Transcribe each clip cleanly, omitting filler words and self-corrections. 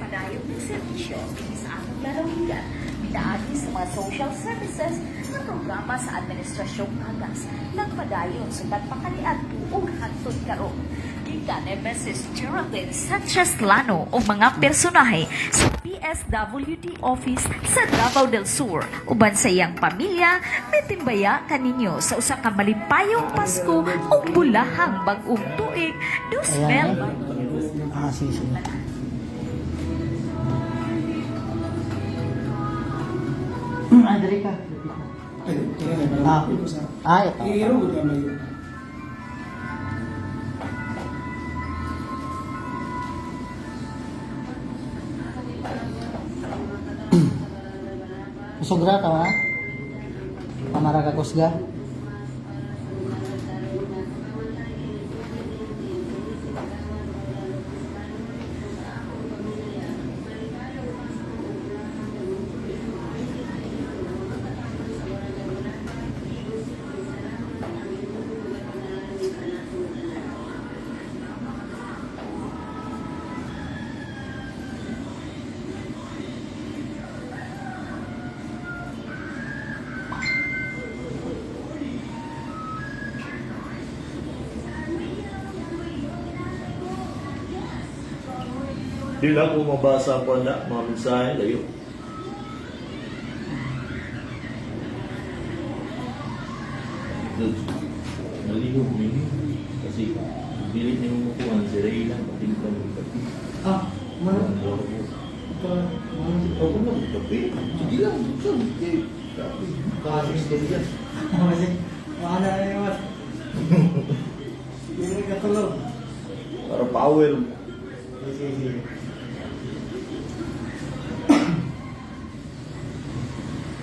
nagpadayon ng serbisyo sa atong lalawigan. Pinaagi sa mga social services ng programa sa Administrasyong Kagas. Nagpadayon sa pagpakaliad ug hangtod karon. Gikan ni Mrs. Geraldine Sanchez Lano o mga personahe sa PSWD office sa Davao del Sur. Uban sa iyang pamilya, may timbaya kaninyo sa usa ka malimpayong Pasko o bulahang bag-ong tuig 2020. Sige. Dali ka. Ito. Kusugra ka ha? Pamara ka kusga? Di lang ko mabasa ko na mga mensahe layo. Nalihog niyo kasi bilit niyo makuha si Ray lang pati ko ng kape. Mana? Ako lang kape. Sige lang, saan? Kasis ko diyan. Masih. Mana na mas. Ini katulog. Para power. Sige.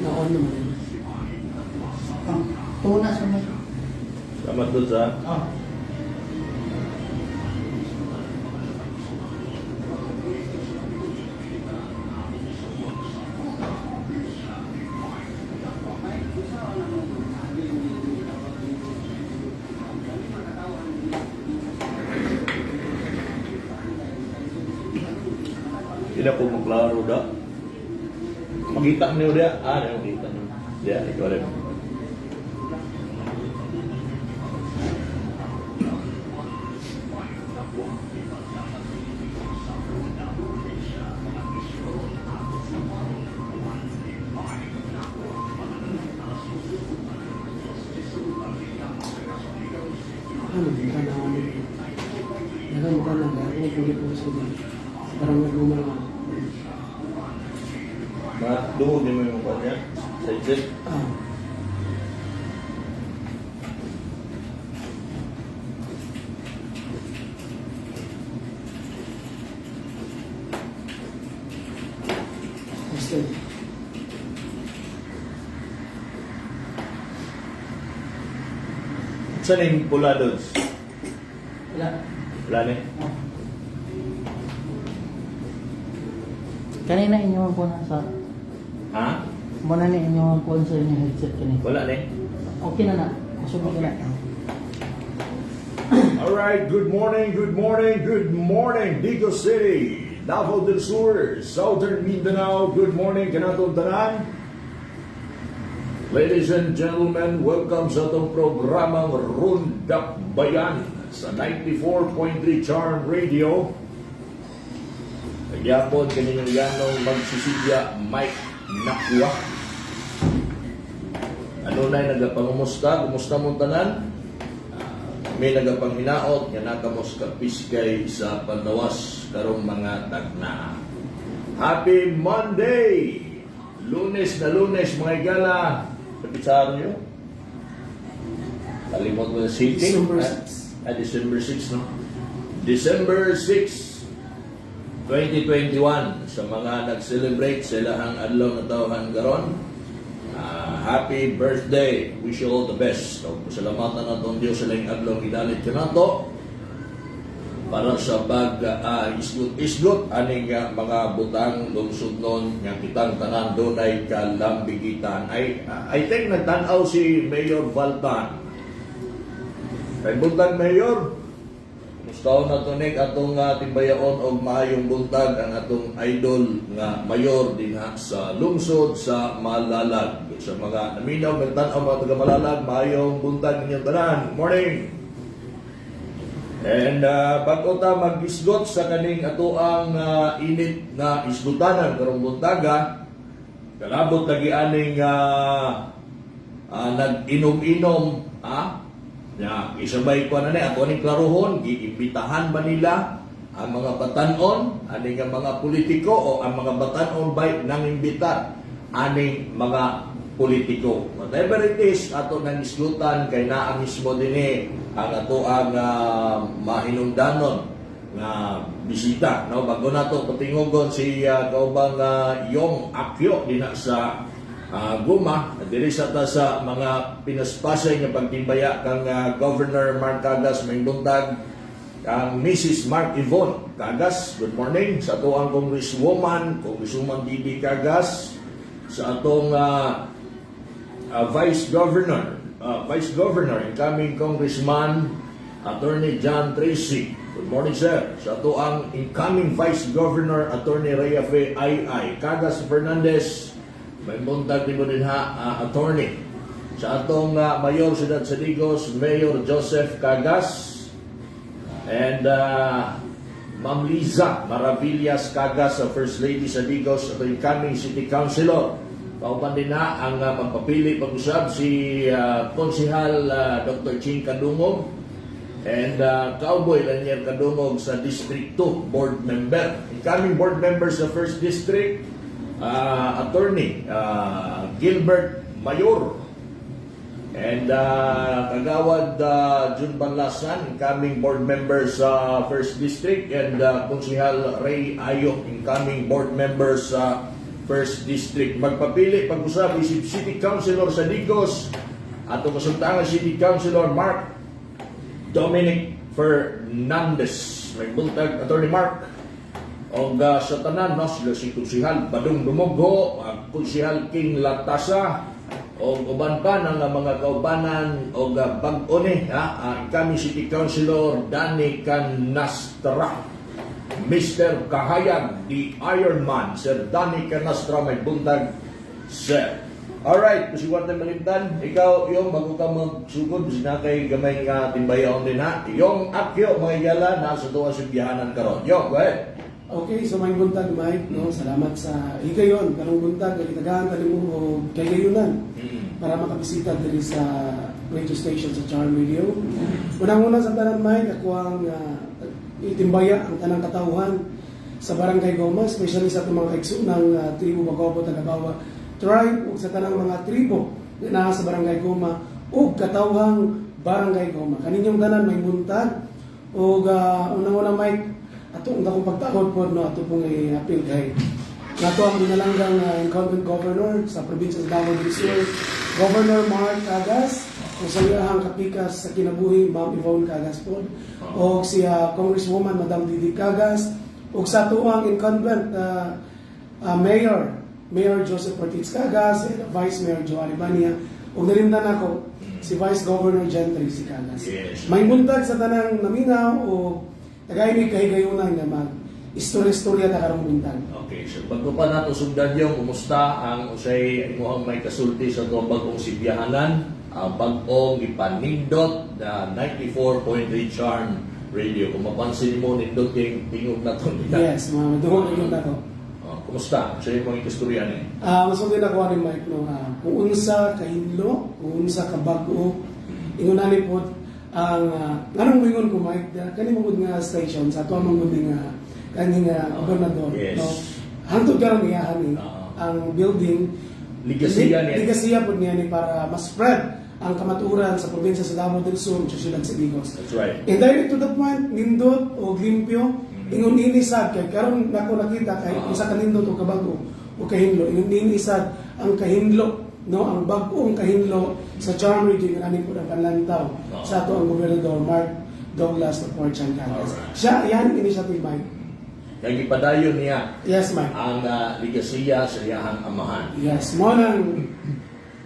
Naon naman. Tunas naman. Salamat doon sa tidak po maklaro da. Makita niyo dia, makita niyo. Dia ito rin. Bukan aku punya pengusaha. Sekarang rumah lah. Doon din mo yung mukha niya. Sa exit. Saan yung pula doon? Wala. Wala na eh. Kanina inyong po na sa... Ha? Muna na inyong po sa inyong headset kanina. Wala na eh. Okay na na. Kusog na na. Alright, good morning, Digo City, Davao del Sur, Southern Mindanao, good morning, kanatong tanan. Ladies and gentlemen, welcome sa itong programang Rundak Bayan sa 94.3 Charm Radio. Nagyapon kaninyong yanong magsisidya Mike Nakwa. Ano na'y nagapangumusta? Kumusta mong tanan? May nagapanghinaot nga nakamos kapiskay sa pandawas karong mga tagna. Happy Monday! Lunes na Lunes, mga igala. Kapitsaro nyo? Kalimot mo na sitting? December 6, no? December 6, 2021. Sa mga nag-celebrate sa ilahang adlaw na tawhan karon, happy birthday. Wish you all the best. So, pasalamatan na itong Diyos sa laing adlaw gidalit ka na to para sa isgot aning mga butang lungsod nun nga kitang tanan doon ay kalambigitan. I think nagtanaw si Mayor Valtan. Kay butang Mayor, Gusto na tunig atong timbayaon og maayong buntag ang atong idol nga mayor din sa lungsod sa Malalag. Sa mga naminaw ng tanaw mga taga Malalag, maayong buntag ninyong tanan. Morning! And bago ta mag-isgot sa kaning ato ang init na isgutanan karong buntaga, kalabot lagi aning nag-inom-inom, isabay ko na ato ning klaruhon, giimbitahan ba nila ang mga batanon, aning mga politiko o ang mga batanon bay nang imbita aning mga politiko. Whatever it is, ato nang isgutan kay naa mismo din ang ato ang mahinungdanon nga bisita, no? Bago nato patingogon si kaubang Yong Akyo dinha sa Guma, diri sa ta sa mga pinaspasay nga pagtimbaya kang Governor Mark Cagas may buntag, ang Mrs. Mark Yvonne Cagas. Good morning sa ato ang Congresswoman Didi Cagas, sa atong Vice Governor, incoming Congressman Attorney John Tracy. Good morning, sir. Sa ato ang incoming Vice Governor Attorney Rhea Faye Ay Cagas Fernandez. May buntag din mo din attorney. Sa atong Mayor Ciudad Sadigos, Mayor Joseph Cagas. And Ma'am Liza Maravillas Cagas, First Lady Sadigos, ato incoming City Councilor. Kauban din ang magpapili pag-usab si Konsihal Dr. Ching Kadungog and Cowboy Lanier Kadungog sa District 2 Board Member. Incoming Board Member sa First District, Attorney Gilbert Mayor and Kagawad Jun Banlasan, incoming Board Member sa First District, and Konsihal Ray Ayok, incoming Board Member sa First District. Magpapili pag-usap isip City Councilor sa Digos at ang kasuntangan City Councilor Mark Dominic Fernandez. May buntag Attorney Mark o sa tanan, no, sila si Konsihal Badong Dumogho, Konsihal King Latasa o uban pa ng mga kaubanan o bag-o ni kami City Councilor Danny Canastra, Mr. Kahayag, the Iron Man, Sir Danny Canastra, may buntag, sir. Alright, kasi natin malimtan, ikaw yung bago ka magsugod, sinakay gamay nga timbayaon din yung Akyo, mga yala, nasa doon sa biyahanan karon. Yo, go ahead. Okay, so may buntag, Mike, no? Salamat sa higayon, karong buntag, kitagahan ka mo o kayayunan para makabisita diri sa radio station sa Charm Radio. Unang-una sa tanan, Mike, ako ang itimbaya ang tanang katauhan sa Barangay Goma, especially sa itong mga kaigsunang tribo Bagobo, Tagabawa tribe, o sa tanang mga tribo na sa Barangay Goma o katauhang Barangay Goma. Kaninyong tanan may buntag o unang-una, Mike, ato ang akong pagtakod po, no, ato pong i-appeal kay nato ang binalanggang incumbent governor sa probinsya sa Davao del Sur, Governor Mark Cagas, o sa iyahang kapikas sa kinabuhi, Ma'am Yvonne Cagas po, o si Congresswoman Madam Didi Cagas, o sa tuang incumbent Mayor Joseph Ortiz Cagas, and Vice Mayor Joe Aribania, o nalimdan ako si Vice Governor John Tracy Cagas. Yes. May buntag sa tanang naminaw o tagaynig kahigayunan nga istorya-istorya na karong buntag. Okay, so bago pa nato sundan yung kumusta ang usay imuhang may kasulti sa itong bagong sibiyahanan, bagong ipanindot na 94.3 Charm Radio. Kung mapansin mo, nindot yung tingog na ito. Yes, mga duhon yung ako. Kumusta? Sa yung mga istorya niya? Masugin ako ni Mike, no, kung unsa kahinlo, kung unsa ka bago, ingunani po ang anong mingon ko, Mike, kani mo nga station sa ato mong nga kaning gobernador, yes. no, hantod karon niya ang building ligasiya po niya ni para ma-spread ang kamaturan sa probinsya sa Davao del Sur, sa Ciudad Sadigos. That's right. And direct to the point, nindot o limpyo, ingon inisad kay karon nako nakita kay usa ka nindot o kabago o kahinlo, ingon inisad ang kahinlo, no, ang bag-ong kahinlo sa Charm Radio nga po ang panlantaw sa ato ang gobernador Mark Douglas na Porchan Cagas. Siya yan initiative, Mike. Kaya ipadayon niya Yes, Mike. ang ligasiya sa iyahang amahan. Yes, mo nang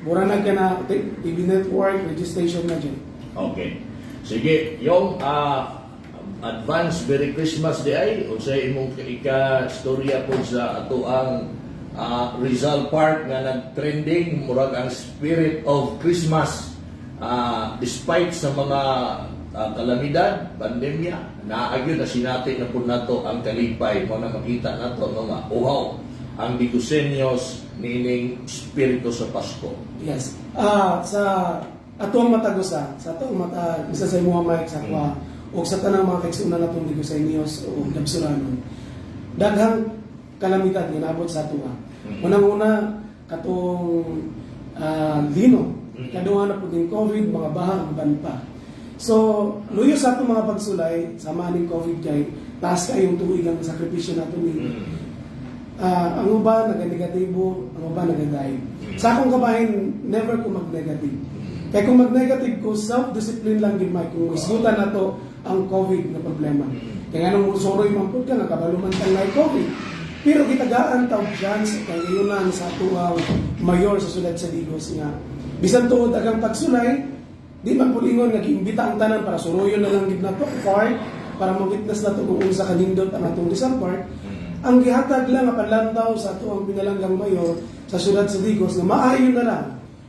mura na ka na TV network registration na dyan. Okay. Sige, yung advance Merry Christmas di ay unsay imong ika-storya po sa ato ang Rizal Park nga nag-trending murag ang spirit of Christmas despite sa mga kalamidad, pandemya, naagyo na sinati na po nato ang kalipay mo na makita nato mga uhaw ang Dicoseños nining spirito sa Pasko. Yes. Sa atong matagusa, sa atong isa sa mga mic sa kwa, o sa tanang mga kaigsunan natong Dicoseños o Labsuranon, daghang kalamidad nga naabot sa ato. Unang-una, katong lino, kaduha na po din COVID, mga bahang, ban pa. So, luyo sa atong mga pagsulay, sama ning COVID kay, taas kayong tuig ang sakripisyo nato ni. Ang uba nag-negatibo, ang uba nag-dive. Sa akong kabahin, never ko mag-negative. Kaya kung mag-negative ko, self-discipline lang din, Mike. Kung isgutan na to ang COVID na problema. Kaya nga nung soroy mampod ka, nakabaluman kang na COVID. Pero gitagaan tawag chance, kaya yun lang sa tuwang mayor sa sulad sa Digos nga. Bisan tuod agang pagsulay, di man pulingon, nag-iimbita ang tanan para suroyon na lang gid na to, part, para ma-witness na to kung unsa kanindot ang atong Rizal Park. Ang gihatag lang ang panlantaw sa tuwang pinalanggang mayor sa sulad sa Digos na maayon na lang.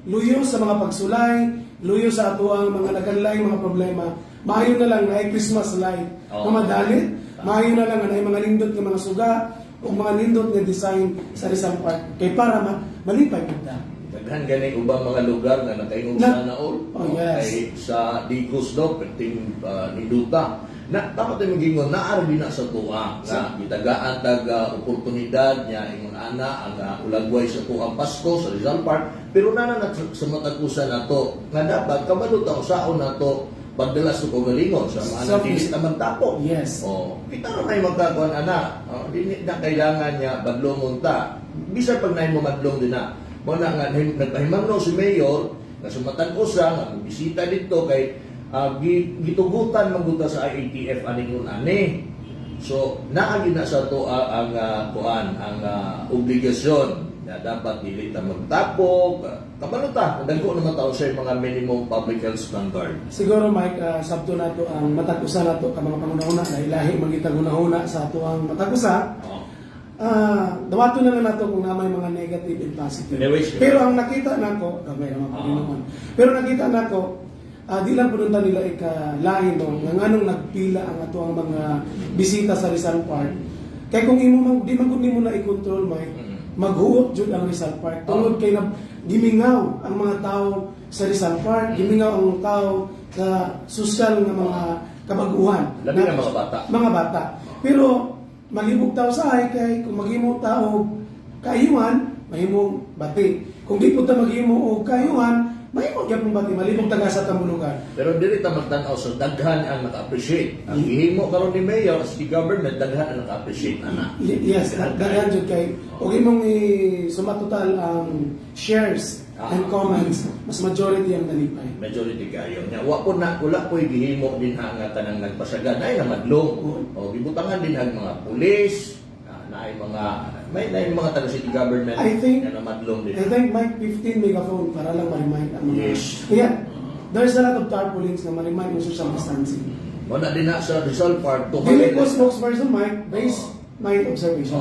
Luyo sa mga pagsulay, luyo sa atuang mga naganlay mga problema, maayon na lang na ay Christmas light. Mga madalit, maayon na lang na ay mga nindot ng mga suga, o mga nindot na design sa Rizal Park kay para malipay kita. Daghan gani ubang mga lugar nga nakaingon sana all. Yes. Kay sa Digos daw perting ninduta. Na dapat ay magingon naa rin na sa tuwa nga gitagaan tag oportunidad nya ingon ana ang ulagway sa tuang Pasko sa Rizal Park pero nana sa matagusan nato nga dapat kabalo ta usaon nato pagdalas ko galingon sa mga dilis naman tapo. Yes. Kita na kayo magkakuan ana. Di na kailangan niya badlongon ta. Bisan pag naay mo madlong din na. Mo na nga nagpahimangno si Mayor na sumatan-usa nga bisita dito kay gitugutan maguta sa IATF aning ani. So naagi na sa to ang kuan ang obligasyon na dapat dili ta magtapok. Kabalo ta, dagko naman taon sa mga minimum public health standard. Siguro Mike, sabto na to ang matagusa na to ka mga pangunahuna na ilahi magita gunahuna sa ato ang matagusa. Dawato na lang nato kung na may mga negative and positive. Anyways, pero ang nakita nako, gamay naman pa naman. Pero nakita nako, di lang pununta nila ikalain no, nga nganong nagpila ang ato ang mga bisita sa Rizal Park. Kaya kung imo di man gud nimo na i-control Mike, maghuot jud ang Rizal Park. Tungod kay na gimingaw ang mga tao sa Rizal Park, gimingaw ang tao sa sosyal nga mga kabaguhan. Labi na mga bata. Mga bata. Pero malibog tao sa ay kay kung maghimo tao kayuhan, mahimong bati. Kung di po ta maghimo og kayuhan, mahimong gyapon bati, malibog taga sa tamulugan. Pero dili ta magtan-aw sa daghan ang naka-appreciate. Ang gihimo karon ni Mayor sa government daghan ang naka-appreciate ana. Yes, daghan jud kay og imong sumatotal ang shares and comments, mas majority ang nalipay. Majority kayo nya wa po na wala po gihimo din nga tanang nagpasagad ay namadlong. O gibutangan din ang mga pulis, naay mga mga taga city government I think na namadlong din. I think Mike 15 megaphone para lang ma-remind ang mga. Yes. Yeah. There's a lot of tarpaulins na ma-remind yung social distancing. Wala din na sa Rizal Park Dili ko spokesperson Mike, based my observation.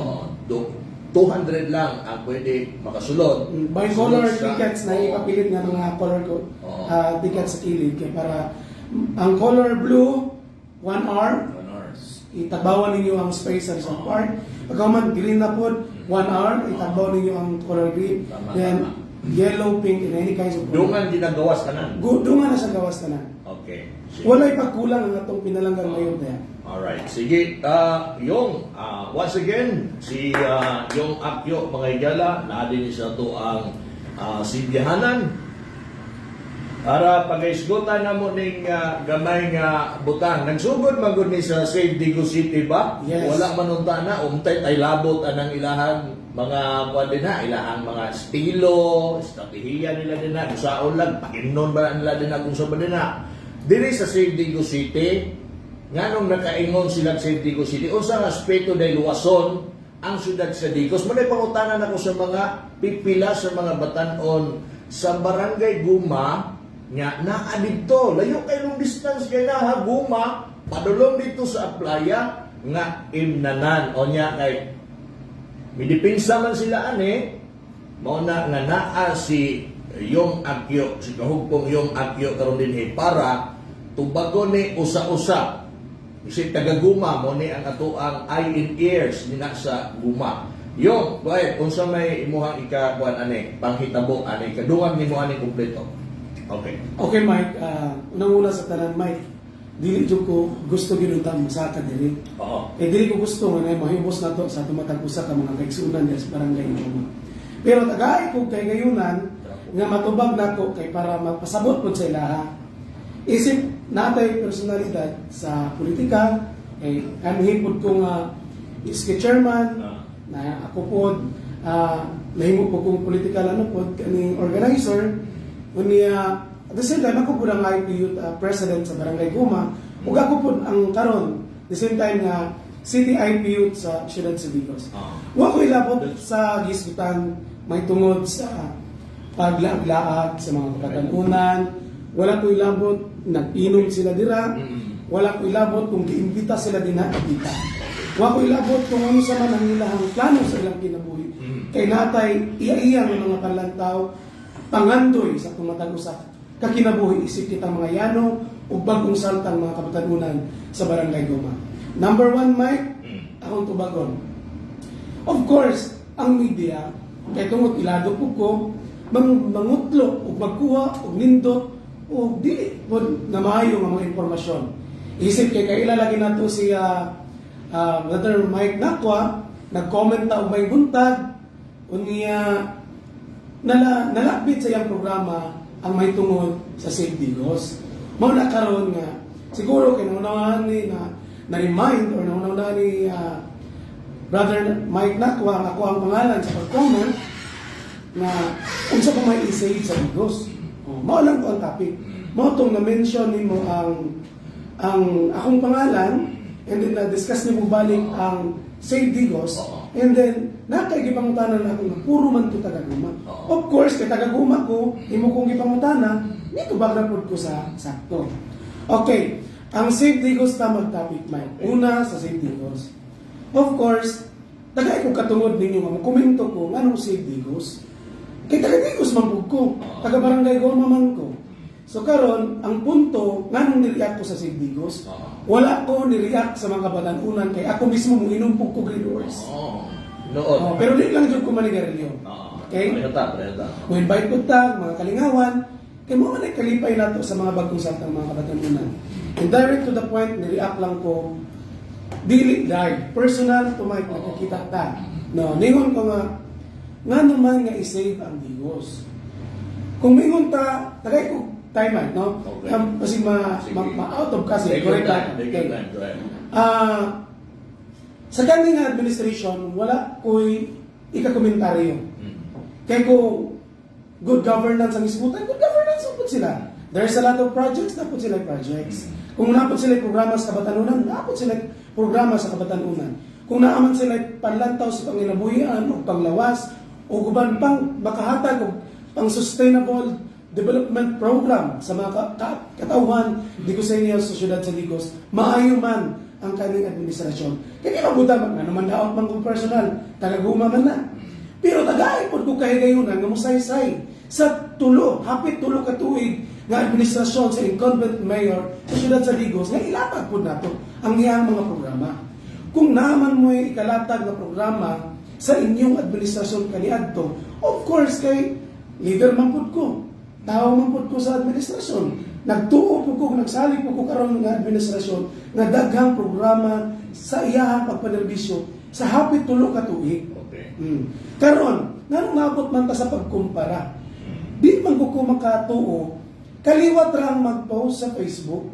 200 lang ang pwede makasulod. By color Sunod sa- tickets na ipapilit nga mga color ko tickets sa kilid kaya para ang color blue 1 hour 1 hour. itabawan ninyo ang space sa Rizal Park. Pagkaman green na po 1 hour itabawan ninyo ang color green. Tama, Then tama. yellow, pink, and any kinds of color. Dungan ginagawas tanan. Dungan na sa gawas na. Okay. Wala'y pagkulang ang atong pinalanggang mayon na yan. Alright, sige. Once again, si Yung Akyo, mga igala, naadin sa ito ang Sidyahanan. Para pag-isgutan na mo ning gamay nga butang. Nagsugod magod ni sa Save Digos City ba? Yes. Wala manunta na, umtay tay labot anang ilahan mga kuwan din na, ilahang mga estilo, estratehiya nila din na, usaon lang, pakinon ba nila din na kung sa ba din na. Diri sa Save Digos City, nga nung nakaingon sila sa Digos City, o sa aspeto dahil luwason ang syudad sa Digos, manay pangutanan ako sa mga pipila sa mga batanon sa Barangay Guma, nga naa dito, layo kayo ng distance kay na ha, Guma, padulong dito sa playa nga imnanan o nya kay midipinsa man sila ani mao na nga naa si yung Akyo, si kahugpong yung Akyo karon dinhi para tubagon ni usa-usa isip tagaguma mo ni ang atoang eye and ears ni sa guma yung boy unsa may imuhang ikakuan ani panghitabo ani kadungan nimo ani kumpleto. Okay. Okay, Mike. Unang-una sa tanan, Mike. Dili jud ko gusto ginuntang masaka diri. Oo. Dili ko gusto nga na mahibos na to sa tumatag usa ka mga kaigsunan sa barangay Goma. Pero tagaay ko kay gayunan nga matubag nako kay para magpasabot pud sa ilaha. Isip natay personalidad sa politika kay kanhi pud ko nga iski chairman na ako pod nahimo po kong political pod kaning organizer unya at the same time ako po ang IPU president sa Barangay Guma ug ako po ang karon the same time nga city IPU sa Ciudad Cedicos. Wa ko ilabot sa gisgutan may tungod sa paglaag-laag sa mga kapatanunan, wala ko ilabot nag-inom sila dira, wala ko ilabot kung giimbita sila din na kita. Wa ko ilabot kung ano sa man ang ilang plano sa ilang kinabuhi. Kay natay iya-iya ng mga panlantaw pangandoy sa tumatag-usa kakinabuhi isip kita mga yano ug bagong saltang mga kapatanunan sa Barangay Goma. Number 1, Mike, akong tubagon. Of course, ang media kay tungod ilado po ko mangutlo ug magkuha ug nindot ug dili pod na maayo nga mga impormasyon. Isip kay kailalagi nato si Brother Mike Nakwa nag-comment ta og may buntag unya nalakbit sa iyang programa ang may tungod sa Save Digos. Mao na karon nga siguro kay naunawahan ni na-remind or naunawahan ni Brother Mike Nakwa nga ako ang pangalan sa pag-comment na unsa pa may i-save sa Digos. Mao lang ko ang topic. Mao tong na-mention nimo ang akong pangalan and then na-discuss nimo balik ang Save Digos. And then, nakay-gipangutanan na ako nga puro man ito taga-guma. Of course, kay taga-guma ko, imo kong gipangutana, dito bagrapod ko sa sakto. Okay, ang Save Digos na mag-topic, Mike. Una sa Save Digos. Of course, tagay ko katungod ninyo nga, komento ko, anong Save Digos? Kay taga-Digos man ko, taga-Barangay Goma man ko. So karon ang punto, nganong nireact ko sa Save Digos? Wala ko nireact sa mga kabatanunan kay ako mismo mo inumpog ko grade wars. Noon. Pero di lang jud ko manigarilyo. Okay? Prehata. Mo invite ko ta mga kalingawan kay mo man kalipay nato sa mga bagong saltang mga kabatanunan. And direct to the point, nireact lang ko dili live, personal to my nakikita ta. No, ningon ko nga naman nga i-save ang Digos. Kung mingon ta, tagay ko time out, no? Okay. Kasi ma-out of kasi. Take your Correct. time. Take your time. Go ahead. Sa kaning administration, wala ko'y ikakomentaryo. Kaya ko, good governance ang isbutan, good governance ang put sila. There's a lot of projects, napot sila projects. Kung napot sila programa sa kabatanunan, napot sila programa sa kabatanunan. Kung naaman sila panlantaw sa pangilabuhian o panglawas o guban pang makahatag o pang sustainable development program sa mga katauhan di ko sa inyo sa Ciudad Cedicos, maayo man ang kaning administrasyon. Kaya mabuta man naman daot man kong personal, taga-guma man na. Pero tagay po ko kahigayunan nga musaysay sa hapit tulo ka tuig nga administrasyon sa incumbent mayor sa Ciudad Cedicos nga ilatag po nato ang iyang mga programa. Kung naman mo'y ikalatag na programa sa inyong administrasyon kaniadto, of course kay leader man po ko. Tao man po ko sa administrasyon. Nagtuo po ko, nagsali po ko karon nga administrasyon nga daghang programa sa iyahang pagpanerbisyo sa hapit tulo ka tuig. Okay. Karon, nganong nabot man ta sa pagkumpara? Di man ko makatuo, kaliwat ra ang mag-post sa Facebook.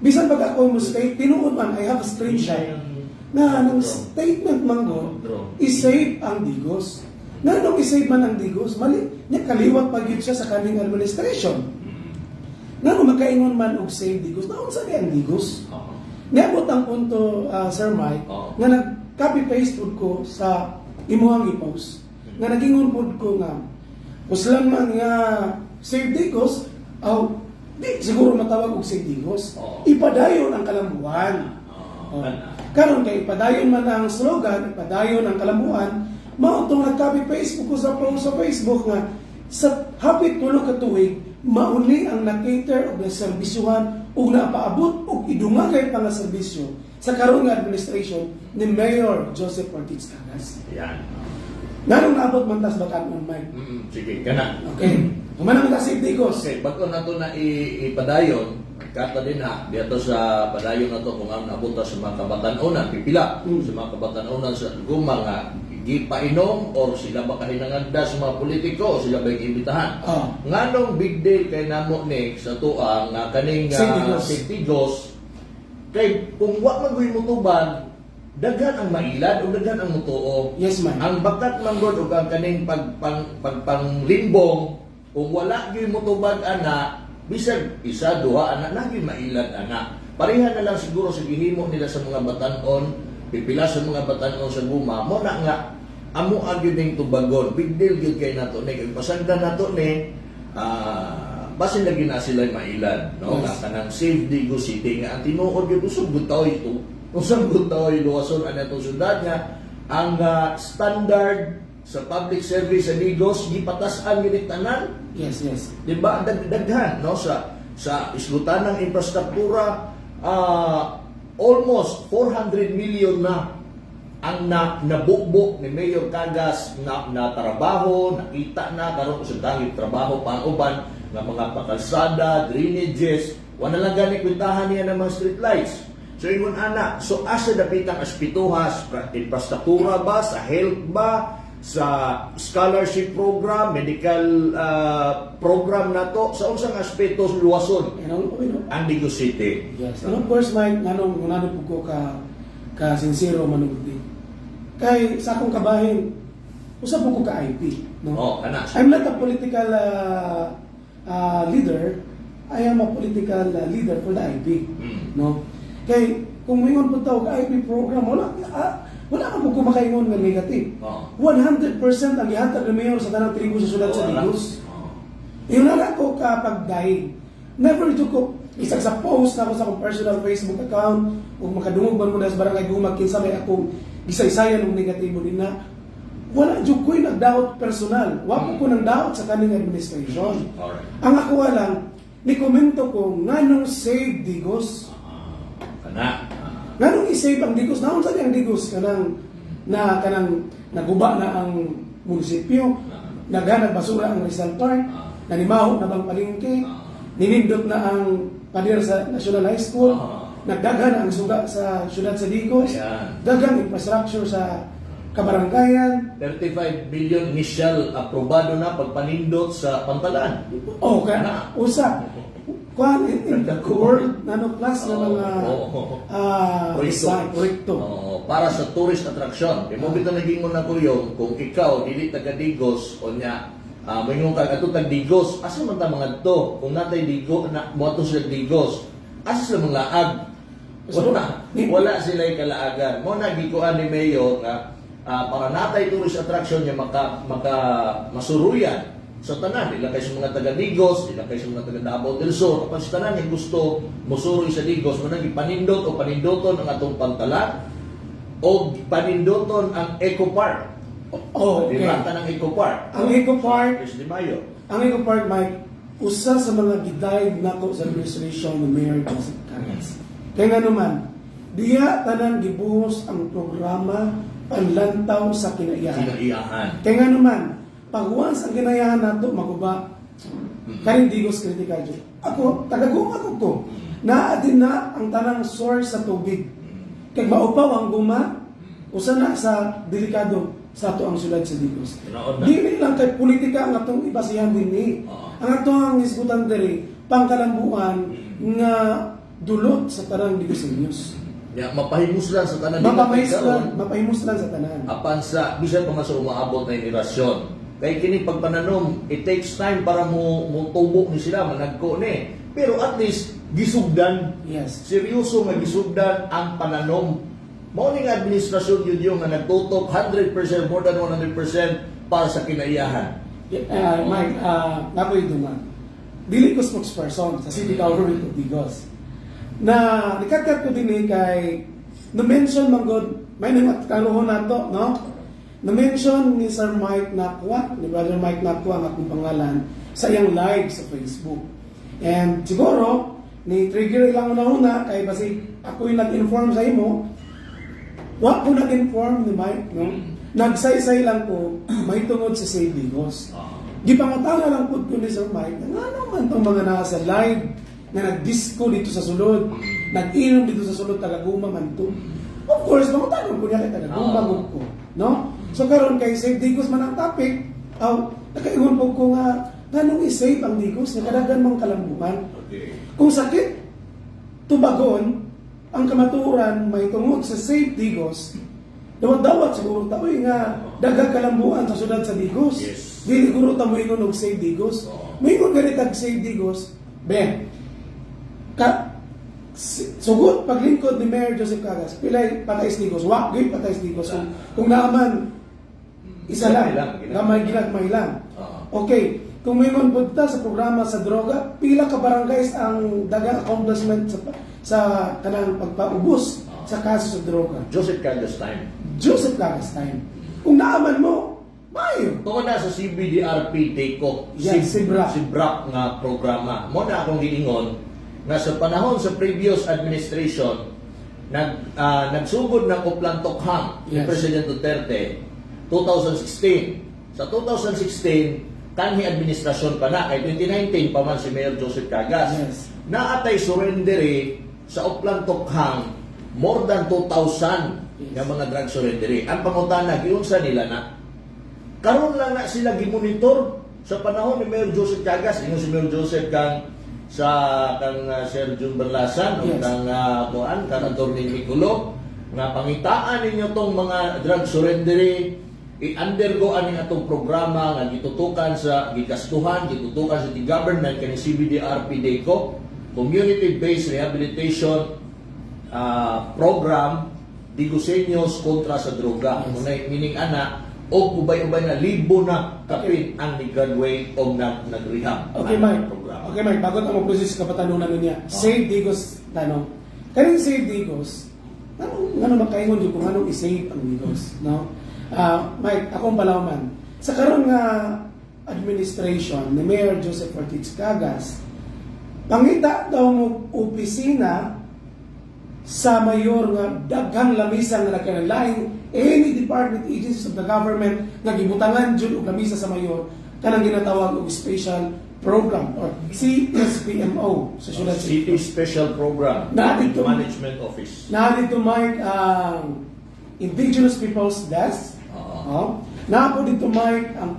Bisan pag ako mo state, tinuod man, I have a screenshot na ng statement man ko, i-save ang Digos. Nanong i-save man ang Digos, mali, niya kaliwat pag-yun siya sa kaning administration. Nanong makaingon man og save Digos, naunsa di ang Digos? Niabot ang punto, Sir Mike, nga nag-copy-paste ko sa imuhang i-post. Nga nagingon po ko nga, uslan man nga save Digos, di siguro matawag og Sigdigos. Oo. Ipadayon ang kalambuan. Oh. Karon kay ipadayon man ang slogan, ipadayon ang kalambuan, mao tong nagcopy paste ko sa post sa Facebook nga sa hapit tulo ka tuig mauni ang na-cater og naserbisyuhan ug napaabot og idungagay pa nga serbisyo sa karon nga administration ni Mayor Joseph Ortiz Cagas. Yan. Nanong naabot man tas batan Mike. Sige, kana. Okay. Humanang ta Sigdigos. Okay, bago na to na ipadayon, kata din ha, dito sa padayon na to kung ang nabuta sa mga kabatanunan, pipila sa mga kabatanunan sa gumang nga gipainom or sila ba kahinanganda sa mga politiko o sila ba iimbitahan. Nganong big deal kay namo ni sa tuang nga kaning Sigdigos kay kung wa man gyud mutuban daghan ang mailad o daghan ang mutuo. Yes, ma'am. Ang bakat man gud og ang kaning pagpanglimbong kung wala gyud mutuban ana bisag isa duha ana na gyud mailad ana. Pareha na lang siguro sa gihimo nila sa mga batan-on, pipila sa mga batan-on sa guma mo na nga amo gyud ning tubagon. Big deal gyud kay nato ni kay pasagdan nato ni basin lagi na sila mailad, no? Yes. Kanang Save Digos City nga ang tinuod gyud usog gutaw ito. Usog gutaw luwason ana tong syudad nga ang standard sa public service sa Digos gipatasan gyud tanan. Yes, yes. Di ba daghan no sa isgutan ng infrastruktura almost 400 million na ang nabukbok ni Mayor Cagas na trabaho, nakita na karon sa dangit trabaho pa ang uban nga mga pakalsada, drainages, wala lang gani kwentahan niya ng mga street lights. So ingon ana, so asa dapitang aspituhas, infrastruktura ba, sa health ba, sa scholarship program, medical program na to, sa unsang aspeto luwason ang Digos City. Yes. And of course, Mike, nanong po ko ka sincero manugdi. Kay sa akong kabahin, usap po ko ka IP. No? Oh, kana. I'm not a political leader. I am a political leader for the IP. No? Kay kung mingon po tawag IP program, wala ka po kumakaingon ng negative. 100% ang ihatag ng mayor sa tanang tribo sa sulad sa Digos. Yun na ko kapag dahil. Never ito ko isang sa post na ako sa akong personal Facebook account o makadungog man mo na sa barangay gumag kinsa may akong isa-isayan ng negatibo din na wala dyan ko'y nagdaot personal. Wapo ko ng daot sa kaning administration. Ang ako lang, ni komento ko nganong save Digos. Nganong i-save ang Digos? Naon sa ang Digos kanang naguba na ang munisipyo, naghanag basura ang Rizal Park, nanimaho na bang palengke, ninindot na ang pader sa National High School, nagdaghan ang suga sa syudad sa Digos, dagang infrastructure sa kabaranggayan. 35 billion initial aprobado na pagpanindot sa Pantalan. Kaya usa kwan in the world plus na mga proyekto para sa tourist attraction. Mo bitaw naging mo na kuryong kung ikaw dili taga Digos o nya mayroon ka ato tag Digos, asa man ta mga to? Kung natay Digos na moto sila Digos, asa sila mga laag? Wala sila kalaagan. Mo na gikuan ni Mayor nga para natay tourist attraction niya maka masuruyan sa tanan, ilakay sa mga taga Digos, ilakay sa mga taga Davao del Sur, kapag sa tanan yung gusto musuroy sa Digos, manang ipanindot o panindoton ang atong Pantalan o panindoton ang Eco Park. Okay. Dirata ng Eco Park. Ang Eco Park, Is di Mayo. ang Eco Park, Mike, usa sa mga gidayeg nako sa administration ni Mayor Joseph Cagas. Kaya nga naman, diya tanan gibuhos ang programa panlantaw sa kinaiyahan. Kaya nga naman, pag once ang ginayahan nato maguba kaning Digos critical jud. Ako taga-guma ko. Naa din na ang tanang source sa tubig. Kay maupaw ang guma usa na sa delikado sa ato ang sulad sa Digos. Dili lang kay politika ang atong ibasihan dinhi. Ang atong isgutan diri pangkalambuan nga dulot sa tanang Digoseños. Mapahimuslan sa tanan. Mapahimuslan sa tanan. Apan sa bisan pa nga sa umaabot na inirasyon. Kay kini pagpananom, it takes time para mo tubo ni sila managko ni. Pero at least gisugdan. Yes. Seryoso nga gisugdan ang pananom. Mao ning administrasyon yun yung nga nagtutok 100%, more than 100% para sa kinaiyahan. Mike, napoy duman. dili ko spokesperson sa City Government of Digos. Na nikatkat ko din kay na-mention man god may nang kanuhon nato, no? Na-mention ni Sir Mike Nakwa, ni Brother Mike Nakwa ang akong pangalan sa iyang live sa Facebook. And siguro ni trigger lang una kay basi ako yung nag-inform sa imo. Wa ko nag-inform ni Mike, no? Nagsaysay lang ko may tungod sa Save Digos. Gipangatala lang po ko ni Sir Mike, ano man itong mga nasa live na nag-disco dito sa sulod, nag-inom dito sa sulod, taga-guma man to. Of course, pangatala ko niya kay taga-guma ko, no? So karon kay Save Digos man ang topic, nakaingon po ko nga, ganong i-save ang Digos, nakadagan mong kalambukan. Okay. Kung sakit, tubagon, ang kamaturan may tungod sa Save Digos, dawat-dawat siguro taoy nga dagag kalambuan sa syudad sa Digos. Yes. Dili guro ta mo ingon og Save Digos. May ingon ganit ang Save Digos. Ben. Sugod paglingkod ni Mayor Joseph Cagas, pilay patay Digos, wa gyud patay Digos. Kung naaman isa lang, gamay ginagmay lang. Okay, kung may punta sa programa sa droga, pila ka barangays ang dagang accomplishment sa kanang pagpaubos sa kaso sa droga. Joseph Cagas time. Joseph Cagas time. Kung naaman mo, mayo. Tungkol na sa CBDRP take-off, Yes, Sibrak. Sibrak nga programa. Mo na akong giingon nga sa panahon sa previous administration, nagsugod ng Uplan Tokhang ni Yes. President Duterte 2016. Sa 2016, kanhi administrasyon pa na, kay 2019 pa man si Mayor Joseph Cagas. Yes. Naatay surrendere sa Uplan Tokhang more than 2,000 Yes. nga mga drug surrendere. Ang pangutana, giunsa nila na karon lang na sila gimonitor sa panahon ni Mayor Joseph Cagas. Ingon si Mayor Joseph sa Sir Jun Berlasan, Yes. kang Attorney Niculo, nga pangitaan ninyo tong mga drug surrendery, i-undergo ani atong programa nga gitutukan sa gikastuhan, gitutukan sa government kani CBDRP DECO, Community-Based Rehabilitation Program Digoseños kontra sa droga. Yes. Meaning o ubay-ubay na libo na kapin ang ni-graduate o nag-rehab. Okay, na Mike. programa. Okay, Mike. Bago ka mag-process ka patanunan niya. Save Digos, tanong. Kaning Save Digos, ano makaingon yun kung anong i-save ang Digos, no? Mike, akong palawman. Sa karon nga administration ni Mayor Joseph Ortiz Cagas, pangita daw mo opisina sa mayor nga daghang lamisan nga nagkanalain any department agencies of the government nga gibutangan jud og lamisa sa mayor kanang ginatawag og special program or CSPMO sa syudad sa City Special Program Dito- Management Office. na dito Mike ang Indigenous Peoples Desk. Na po dito Mike ang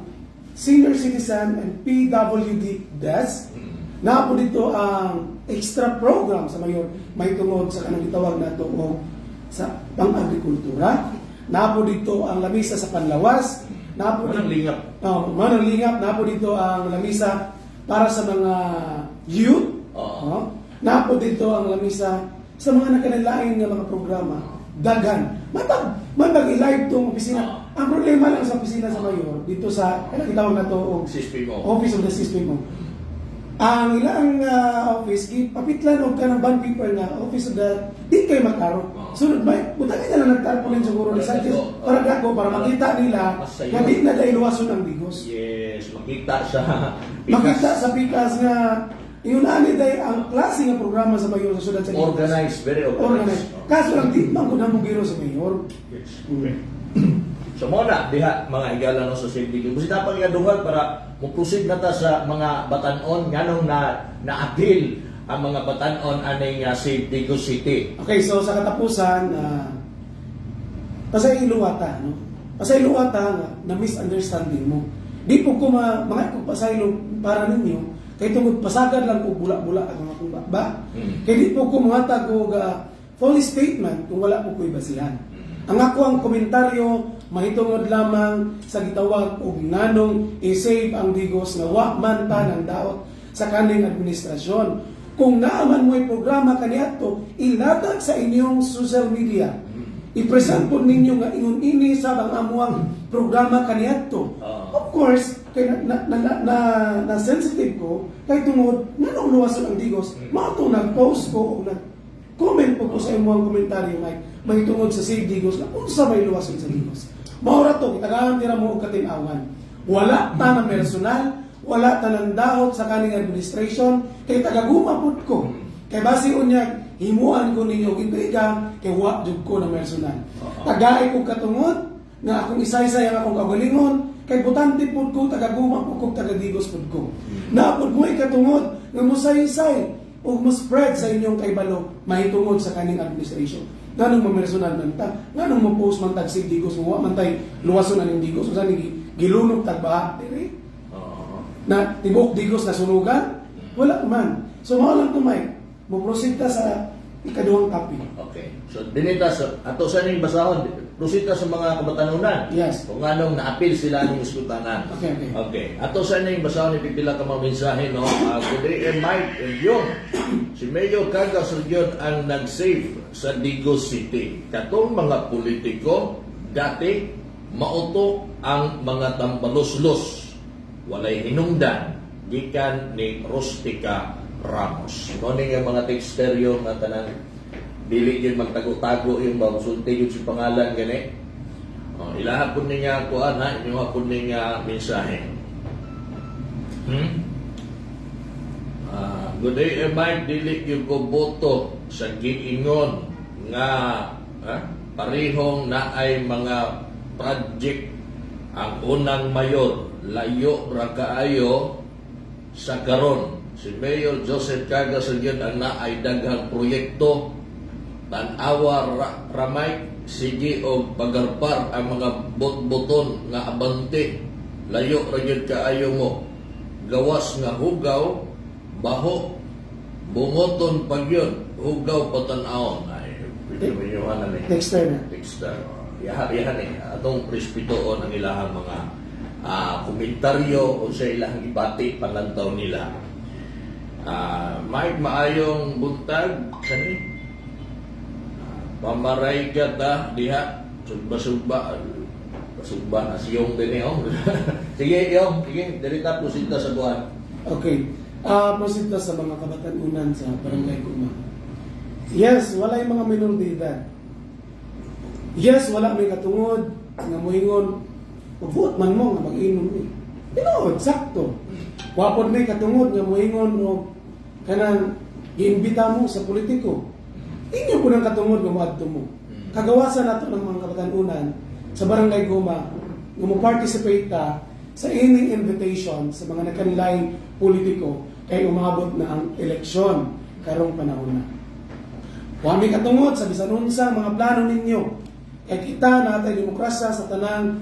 Senior Citizen and PWD Desk. Na po dito ang extra program sa mayor may tungod sa kanang gitawag nato o sa pang-agrikultura. Na po dito ang lamisa sa panlawas. Na po Manang lingap. manang lingap. Na po dito ang lamisa para sa mga youth. Na po dito ang lamisa sa mga nakanalain nga mga programa. Dagan. Matag i-live tong opisina. Ang problema lang sa opisina sa mayor dito sa kanang gitawag nato og CSPMO. Office of the System. Ang ilang office, papitlan o ka ng bond paper na office of the, di kayo magkaro. Sunod ba, butangin na lang nagtarpulin siguro ni Sanchez para dako, para makita nila na di na dahil luwason ang Digos. Yes, makita sa Makita sa pikas nga, yun ani dahil ang klase nga programa sa mayor sa syudad sa Digos. organized, very Organized. organized. Kaso lang, di man ko na biro sa mayor. Yes. Okay. So mo na diha mga higala no sa safety. Kasi dapat nga duhan para mo-proceed na ta sa mga batanon nganong na-appeal ang mga batanon aning Safety Go City. Okay, so sa katapusan, pasayluwata, no? Pasayluwata nga na misunderstanding mo. Di po ko mga pasaylo para ninyo, kay tungod pasagad lang ko bula-bula ang mga kumba, ba? Kay di po ko muhatag og full statement kung wala po ko'y basihan. Ang ako ang komentaryo mahitungod lamang sa gitawag og nganong i-save ang Digos nga wa man ta ng daot sa kaning administrasyon. Kung naaman mo'y programa kaniadto, ilatag sa inyong social media. I-present po ninyo nga ingon ini sa bang amuang programa kaniadto. Of course, kay na sensitive ko, kay tungod, nanong luwason ang Digos, mato nag-post ko o nag-comment po ko sa imong komentaryo, may tungod sa Save Digos, na unsa may luwason sa Digos. Maura to, kitagahan tira mo og katinawan. Wala ta ng personal, wala ta ng dahot sa kaning administration, kay tagagumapod ko. Kay base unya, himuan ko ninyo intriga, kay wa jud ko na personal. Tagaay ko katungod, nga akong isaysay ang akong kagalingon, kay butante pod ko, tagaguma po ko, taga-Digos pod ko. Naapod mo ikatungod, nga musaysay, o mo-spread sa inyong kaibalo, mahitungod sa kaning administration. Ganong mamersonal man ta, ganong mo-post man tag si Digos, wa man tay luwason aning Digos, o saan gilunok tagbaha, dire? Na tibok Digos na sunugan? Wala man. So mao lang kumay, mo-proceed ta sa ikaduhang topic. Okay. So, dinita sa ato sa ning basahon, prosita sa mga kabatanunan. Yes. Kung anong na-appeal sila ning iskutanan. Okay. Okay. Ato sa ning basahon ni pipila ka mga mensahe, no. Good day and Mike and yun. Si Mayor Cagas Region ang nag-save sa Digos City. Katong mga politiko dati mauto ang mga tambalos-los. Walay hinungdan gikan ni Rustica Ramos. Ito nga mga teksteryo na tanan dili yun magtago-tago yung sulti yun si pangalan gani. Ilahapon niya ako ana, inyong niya mensahe. Good day, Mike, dili yung ko boto sa giingon nga parihong na ay mga project ang unang mayor layo ra kaayo sa karon. Si Mayor Joseph Cagas Region ang na ay daghang proyekto tan-awa ramay sige og pagarpar ang mga bot-boton nga abante layo ra gyud kaayo mo gawas nga hugaw baho bungoton pagyon hugaw patan-aon ay pilihan na ni Dexter na. Dexter yahan atong prespitoon ang ilahang mga komentaryo o sa ilahang ibati panlantaw nila. Mike, maayong buntag kani pamaray ka ta diha sugba na siyong din sige yung dirita pusita sa buwan. Okay. Proceed sa mga kabatanunan sa Barangay Guma. Yes, wala yung mga minoridad. Yes, wala may katungod nga moingon pagbuot man mo nga mag-inom ni. Tinood, sakto. Wapod may katungod nga moingon o kanang giimbita mo sa politiko. Inyo po ng katungod nga moadto mo. Kagawasan nato ng mga kabatanunan sa Barangay Guma nga mo-participate ta sa any invitation sa mga nakanlaing politiko kay umabot na ang eleksyon karong panahon na. Wami katungod sa bisan unsa mga plano ninyo kay kita natay demokrasya sa tanang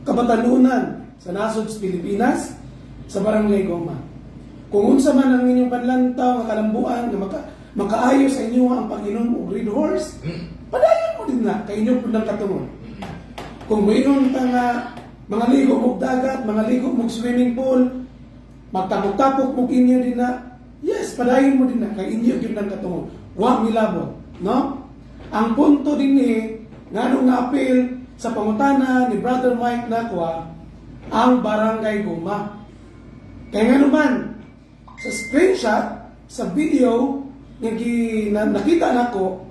kabatanunan sa nasod sa Pilipinas sa Barangay Guma. Kung unsa man ang inyong panlantaw nga kalambuan nga makaayo sa inyo ang Panginoon og Red Horse, padayon mo din na kay inyo pud nang katungod. Kung mayroon ta nga mga ligo mong dagat, mga ligo mong swimming pool, magtapok-tapok mo inyo din na, yes, padayon mo din na, kay inyo din ng katungod. Huwag milabot, no? Ang punto din nga nung na-appeal sa pangutana ni Brother Mike Nakwa, ang Barangay Guma. Kaya nga naman, sa screenshot, sa video, nakita nako,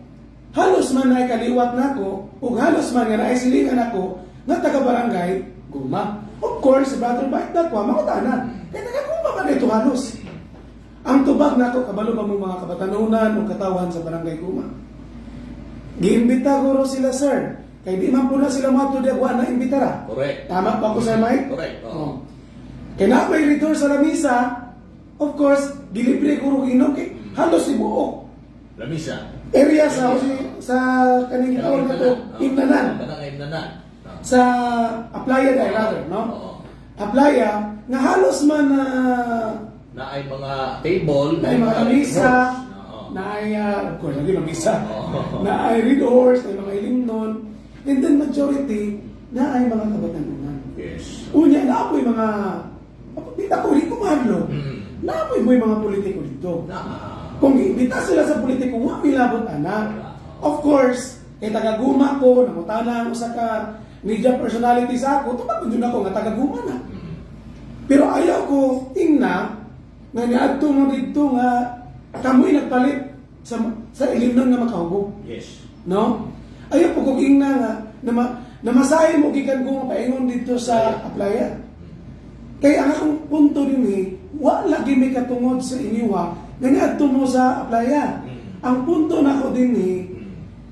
halos man ay kaliwat nako, o halos man nga naisilingan ako, nga taga-barangay Guma. Of course, si Brother Mike Nakwa, makutana. Kaya nagaguma man ito halos. Ang tubag nako, kabalo ba mong mga kabatanunan o katawan sa Barangay Guma? Giimbita ko sila, sir. Kaya di man po na sila matudagwa na imbitara. Correct. Tama pa ko sa Mike? Correct. Oh. Kaya na may return sa lamisa, of course, dilibre ko rin inom kay halos si buo. Lamisa. Area sa kaning tawag na to, Imnanan. Sa Aplaya dahil rather, no? Oo. Aplaya, nga halos man Na ay mga table, na ay mga lamisa, Oo. na ay, of course, lagi lamisa, Oo. na ay Red Horse, na ay mga Ilingnon, and then majority, na ay mga kabatanunan. Yes. Unya, naapoy mga, dito ko rin kumahalo, Mm. naapoy mo yung mga politiko dito. Na. Kung imbita sila sa politiko, huwag milabot anak. Of course, kay taga-Guma ko, namutana ang usa ka media personality sa ako, tupag din ako nga taga-Guma na. Pero ayaw ko ingna nga niadto mo dito nga kamoy nagpalit sa ilimnon nga makahubog. Yes. No? Ayaw po kong ingna nga namasahe mo gikan ko paingon dito sa aplaya. Kaya ang akong punto din wa lagi may katungod sa inyo nga niadto mo sa aplaya. Ang punto na ko din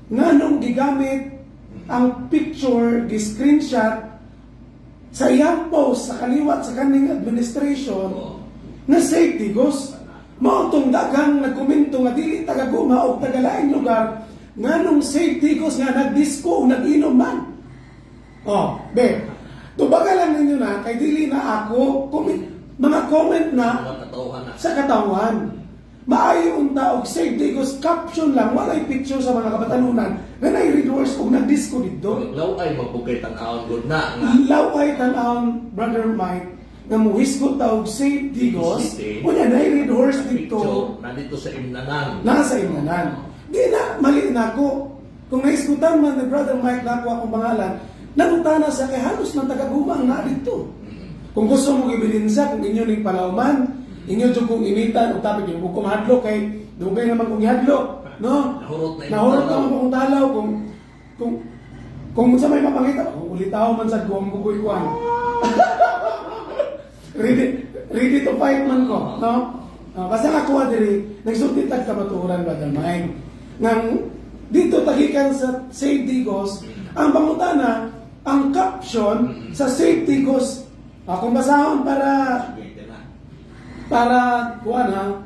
nga nung gigamit ang picture, gi-screenshot sa iyang post sa kaliwat sa kaning administration na safety goes. Mautong daghang nagkomento nga dili taga-guma o taga-laing lugar nga nung safety goes nga nag-disco o nag-inom man. Tubaga lang ninyo na kay dili na ako mga comment na Mga katauhan na. sa katawan. Maayo unta og safety goes caption lang walay picture sa mga kabatanunan nga nai-redoors og nag-disco dito. Law ay mabukay tang-aon good na nga. Laway tan-aon, Brother Mike, nga muhisgot ta og safety goes City. unya nai-redoors Picture dito nandito sa imnanan. nasa imnanan. Di na mali na ko. Kung naisgutan man ni Brother Mike na ako akong pangalan, nangutana sa kay halos man taga-gumang na dito. Kung gusto mo ebidensya kung inyo ning palauman, inyo jud kong imitan o tapos yung kung hadlok kay dugay naman kong ihadlok, no? Nahurot na Nahurot naman kong talaw kung sa may mapangita, kung ulitaw man sa guwang bukoy kuan. ready to fight man ko, no? Basta ako diri nagsulti tag kamatuoran ba damay. Nang dito tagikan sa safety goes, ang pangutana, ang caption sa safety goes, akong basahon para kuan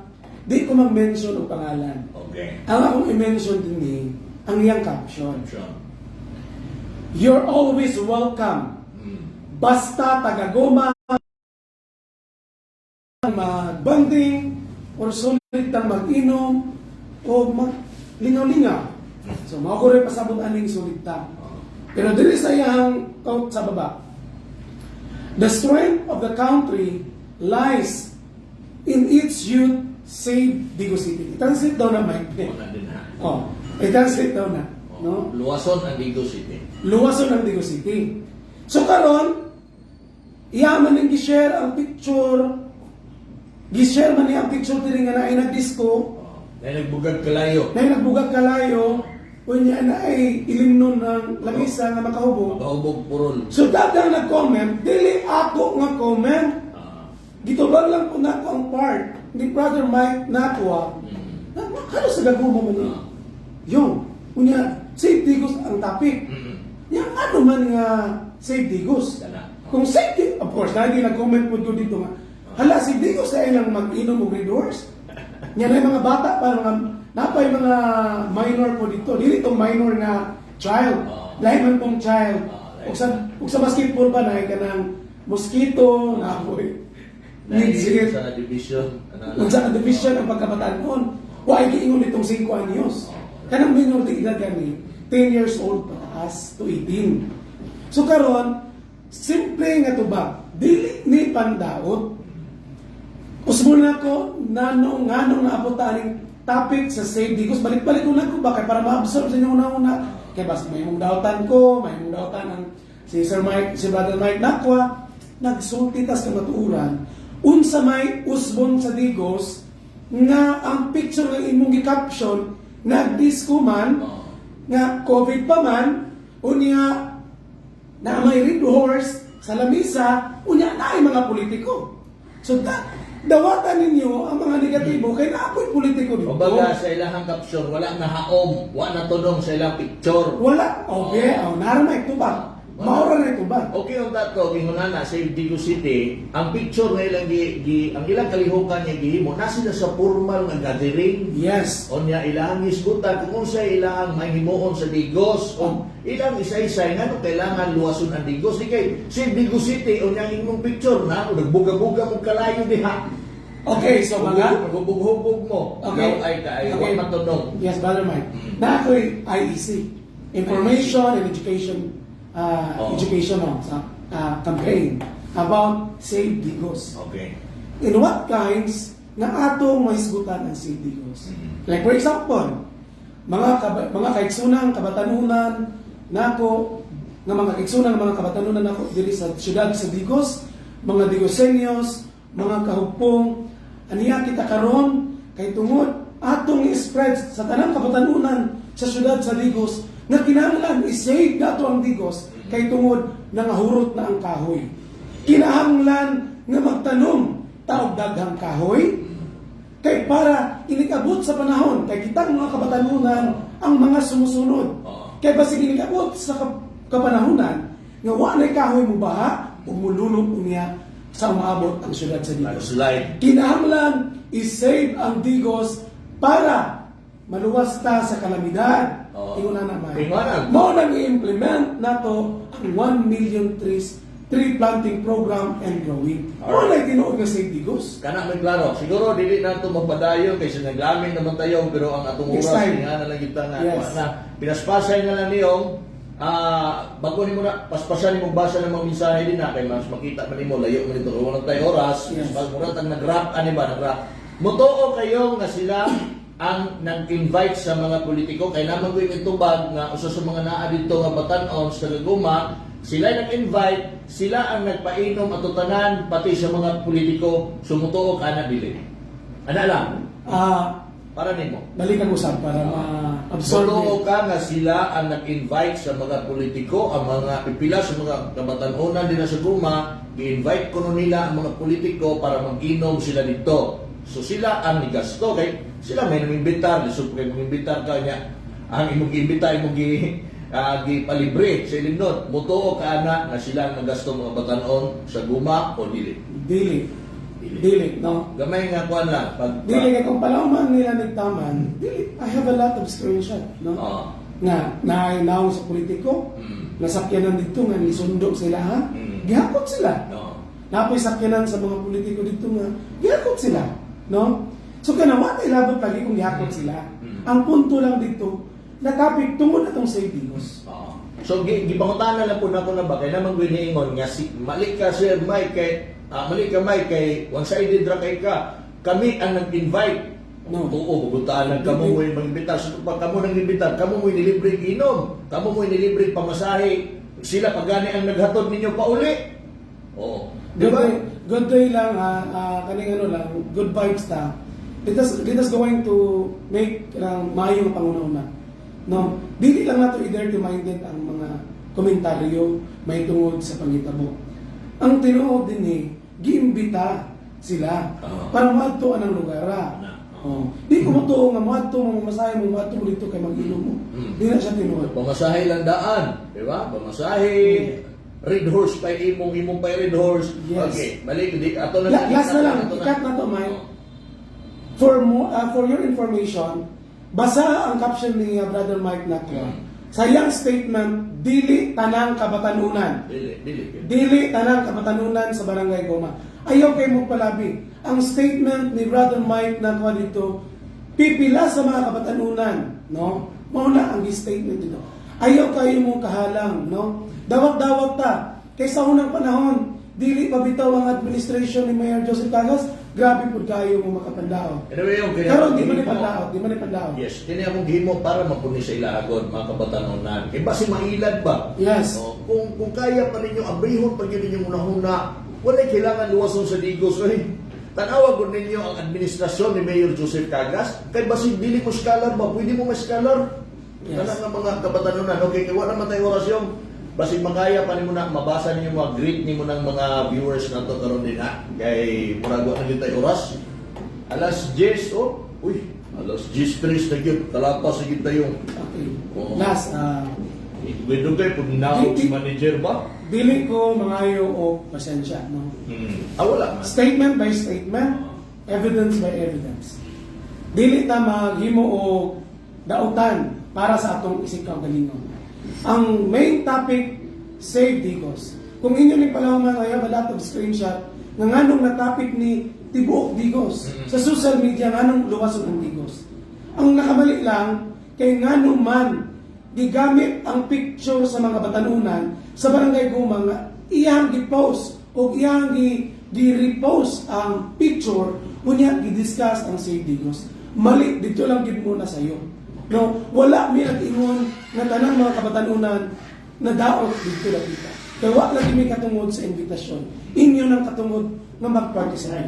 di ko mag-mention ang pangalan. Okay. Ang akong i-mention din ang iyang caption. Sure. You're always welcome. Basta taga-goma magbanding or sulit ang mag-inom o maglingaw-lingaw. So mao ko rin pasabot aning sulit ta. Pero dili sa iyang quote sa baba. The strength of the country lies in its youth, save Digo City. I-translate daw na, Mike. Una din ha. I-translate daw na. No? Luwason ang Digo City. Luwason ng Digo City. So karon, iyaman ng gi-share ang picture, gi-share man niya ang picture diri nga naay nag-disco, Na nagbugag kalayo. na nagbugag kalayo, unya na ay ilimnon ng lamisa nga makahubog. Makahubog purol. So dagang nag-comment, dili ako nga comment. Gitubag lang po nako ang part ni Brother Mike Nakwa. Halos sa gaguma man niya. Yung, unya, safety goes ang topic. Yang ano man nga safety goes. Kung safety, of course, lagi nag-comment po doon dito nga. Hala, safety goes na ilang mag-inom o redoors. Yan ay mga bata pa, napay mga minor po dito. Dili itong minor nga child. Lahat man pong child. Ug sa basketball pa na ka ng mosquito, na apoy. Dahil sa division. Kung sa division ang pagkabataan nun, huwag giingon itong 5 anyos. Kanang minor de edad gani, 10 years old pataas to 18. So karon, simple nga to ba? Dili ni pandaot. Usmo na ko, nanong naabot aning topic sa safety. Kus balik-balik ko na ko ba? Kaya para ma-absorb sa inyo una-una. Kaya basta may mong dautan ko, may mong dautan ang si Brother Mike Nakwa, nagsulti tas ng matuuran. Unsa may usbon sa Digos nga ang picture ng imong gi-caption nag-disco man nga COVID pa man unya na may red horse sa lamisa unya na ay mga politiko. So dawatan ninyo ang mga negatibo kay naapoy politiko dito. Kumbaga sa ilang caption, wala na haom, wala na tunong sa ilang picture. Wala. Okay, naramay ito ba? Maura na ito ba? Okay on that to, gingunana sa Digo City, ang picture na ilang ang ilang kalihukan niya gihimo, na sila sa formal nga gathering. Yes. O niya ilang isgutan kung unsa ilang mahimuon sa Digos o ilang isa-isa nga no kailangan luwason ang Digos di kay si Digo City o niya imong picture na nagbuga-buga mo kalayo diha. Okay, so mga hubog-hubog mo. Okay. Ay kay Okay. wa matunog. Yes, Brother Mike. Na ako'y IEC, Information and Education sa campaign about Save Digos. Okay. In what kinds na atong mahisgutan ang Save Digos? Like for example, mga kaigsunang kabatanunan nako nga mga kaigsunang mga kabatanunan nako diri sa siyudad sa Digos mga Digosenyos, mga kahupong, aniya kita karon kay tungod atong i-spread sa tanang kabatanunan sa syudad sa Digos nga kinahanglan i-save nato ang Digos kay tungod nangahurot na ang kahoy. Kinahanglan nga magtanom taog daghang kahoy kay para inikabot sa panahon kay kitang mga kabatanunan ang mga sumusunod. Kay basig inikabot sa kapanahunan nga wa nay kahoy mo baha ug mulunod unya sa umaabot ang syudad sa Digos. Slide. Kinahanglan i-save ang Digos para maluwas ta sa kalamidad. Oo. Ingon na naman. Ingon. Mao nang i-implement nato ang 1 million tree planting program and growing. Mao na tinuod nga Save Digos. Kana may klaro. Siguro dili nato magpadayon kaysa naglamin naman tayo pero ang atong Next oras time. nga na lang kita nga Yes. na pinaspasay na lang niyong bago nimo na paspasan nimo basa ng mga mensahe din na kay mas makita man nimo layo man ito wala tayo oras. Yes. Pag mura tag nag-rap ani ba nag-rap. Mutuo kayo nga sila ang nag-invite sa mga politiko kay naman ko yung itubag nga usa sa mga naa dito nga batan-on sa Gaguma, sila nag-invite, sila ang nagpainom at tutanan pati sa mga politiko sumutuo kana dili. Ana lang para nimo. Balikan usab para ma-absorb. Mutuo ka nga sila ang nag-invite sa mga politiko, ang mga pipila sa mga kabatan-onan din sa Guma, i-invite ko nila ang mga politiko para mag-inom sila dito. So sila ang nigasto kay sila may namimbitar, so kay mamimbitar ka niya ang imong giimbita imong gipalibre sa ilimnot. Mutuo ka ana nga sila ang nagasto mga batan-on sa Guma o dili. Dili, no? Gamay nga kuan lang pag Dili kay kung palauman nila nagtaman, dili. I have a lot of screenshot, no? Oo. Nga nainaw sa politiko, nasakyanan dito nga nisundo sila ha. Gihakot sila. No. Napoy sakyanan sa mga politiko dito nga gihakot sila, no? So kana wa tay labot lagi kung gihakot sila. Ang punto lang dito, natapik tungod atong Save Digos. Oo. So gipangutana lang po nako na ba kay naman giniingon nga si mali ka Sir Mike kay one-sided ra kay ka. Kami ang nag-invite. No. Oo, bubutaan lang kamo mo mag-imbitar. So pag kamo nang imbitar, kamo mo nilibre inom, kamo mo nilibre pamasahe. Sila pagani ang naghatod ninyo pauli. Oo. Di ba? Good day lang kaning ano lang, good vibes ta. It is going to make maayong pangunahuna. No, dili lang nato i-dirty minded ang mga komentaryo may tungod sa pangitabo. Ang tinuod din giimbita sila para maadto ang lugar. Di ko mo nga maadto mo masahe mo maadto mo dito kay mag-inom mo. Di na siya tinuod. Pamasahe lang daan, di ba? Pamasahe. Red horse pa imong pa red horse. Yes. Okay, balik di ato na Last na lang, ikat na to, Mike. For your information, basa ang caption ni Brother Mike Nakwa. Sa iyang statement, dili tanang kabatanunan. Dili. Dili tanang kabatanunan sa Barangay Goma. Ayaw kay mo palabi. Ang statement ni Brother Mike Nakwa dito, pipila sa mga kabatanunan, no? Mauna ang statement dito. Ayaw kayo mong kahalang, no? Dawat-dawat ta. Kaysa unang panahon, dili pa bitaw ang administration ni Mayor Joseph Cagas, grabe po kayo mo makapandao. Anyway, yung Pero di man ipandao. Yes, kini akong gihimo para mapuni sa ilahagod mga kabatanunan. Kay basi mailad ba? Yes. No? Kung kaya pa ninyo abrihon pag yun ninyo unahuna, wala kailangan luwason sa Digos. Tanawa ko ninyo ang administrasyon ni Mayor Joseph Cagas. Kay basi dili mo scholar ba? Pwede mo ma-scholar. Yes. Kana nga mga kabatanunan. Okay, kaya wala man tayo orasyon. Basi magaya pa nimo na mabasa niyo mga greet nimo ng mga viewers nato karon din ha. Kay murag wa na gyud tay oras. Alas 10 alas 10:03 na gyud. Kalapas na gyud tayo. Okay. Oo. Last, Wedog kay pag ninawag si manager ba? dili ko mangayo o pasensya, no? Wala man. Statement by statement, evidence by evidence. Dili ta maghimo o dautan para sa atong isip kaugalingon. Ang main topic, Save Digos. Kung inyo ni palawman, I have a lot of screenshot nga nganong na topic ni Tibuok Digos. Sa social media, nganong luwason ang Digos. Ang nakamali lang, kay nganong man gigamit ang picture sa mga batanunan sa Barangay Guma nga iyang gi-post o iyang gi-repost ang picture unya gi-discuss ang Save Digos. Mali, dito lang gid muna sa iyo. No, wala mi nag-ingon nga tanang mga kabatanunan na daot dito lang kita. Kaya wa lagi may katungod sa invitasyon. Inyo nang katungod nga mag-participate.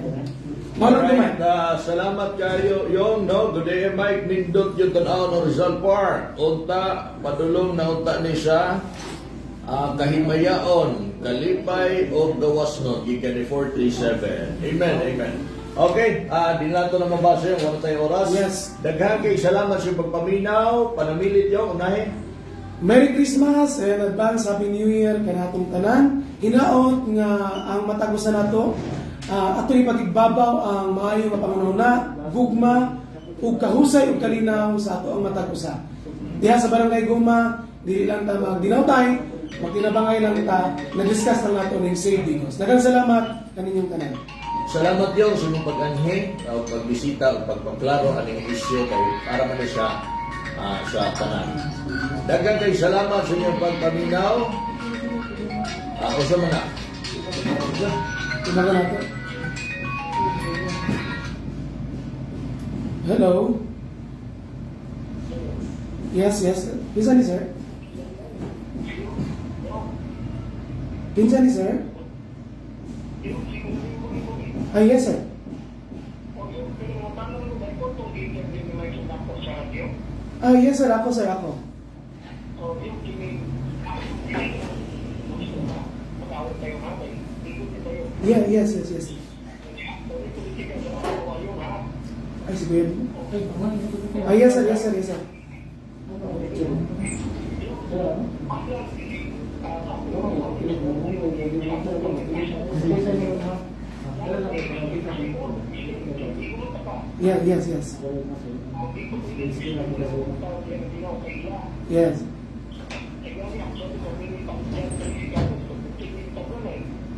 Maraming Alright, naman. salamat kayo yung no. Good day, Mike. Nindot yung tanaw ng Rizal Park. Unta, padulong na unta ni siya. Kahimayaon, kalipay o gawas no. Gikan ni 437. Amen, amen. Okay, di nato na mabasa yung wala tayong oras. Yes. Daghang kay salamat sa pagpaminaw. Panamilit yung unahin. Merry Christmas and advance Happy New Year kanatong tanan. Hinaot nga ang matagusan nato ato ni pagigbabaw ang maayo nga pangunahuna, gugma ug kahusay ug kalinaw sa ato ang matagusa. Diha sa barangay Guma, dili lang ta magdinawtay, magtinabangay lang ta, na-discuss lang nato ning Save Digos. Daghang salamat kaninyong tanan. Salamat yung sa inyong pag-anhin, o pagbisita, o pagpaklaro aning isyu kay para man siya sa tanan. Daghang kay salamat sa inyong pagpaminaw. Ako sa mga. Tumaga nato. Hello. Yes, yes. Pinsan ni sir? Pinsan ni sir? Yes sir. Yes sir, ako sir, ako. Yes. Ay, sige. Yes sir. Yes. Yes.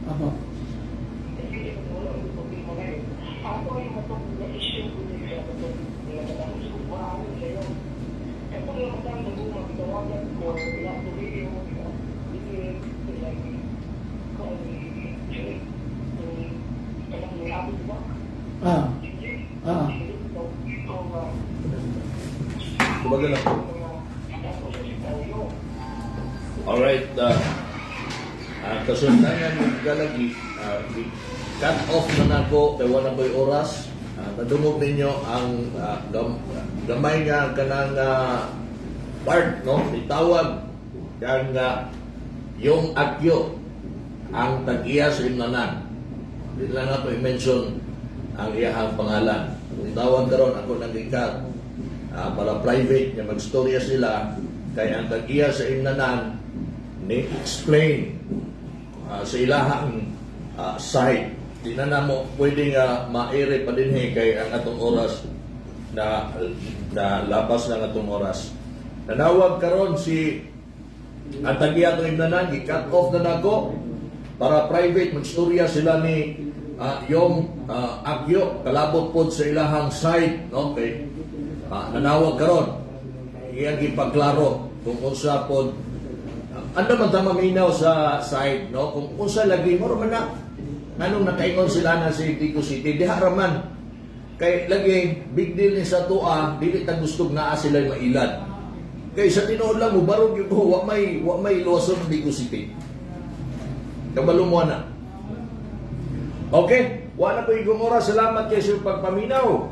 Apa? Kumbaga na. Alright, kasundangan yung galagi, cut off na nako kay wala ko'y oras. Nadungog ninyo ang gamay nga kanang part, no? Itawag kang yung agyo ang tag-iya sa imnanan. Hindi lang nato i-mention ang iyahang pangalan. Itawag karon ako nang ikat para private nga magstorya sila kay ang tag-iya sa imnanan ni explain sa ilahang site. Di na mo pwede nga maire pa din kay ang atong oras na labas ng atong oras. Nanawag karon si ang tag-iya atong imnanan, i-cut off na nako para private magstorya sila ni yung agyo kalabot pod sa ilahang site, no? Okay. Nanawag karon iyang ipagklaro kung unsa pod ano man ta maminaw sa site, no? Kung unsa lagi mo man na nganong nakaingon sila na si Tico City diha raman kay lagi big deal ni sa tua dili ta gustog naa sila mailad kay sa tinuod lang mo barog yung wa may luwason Tico City kabalo mo na. Okay, wala ko igong oras. Salamat kayo sa pagpaminaw.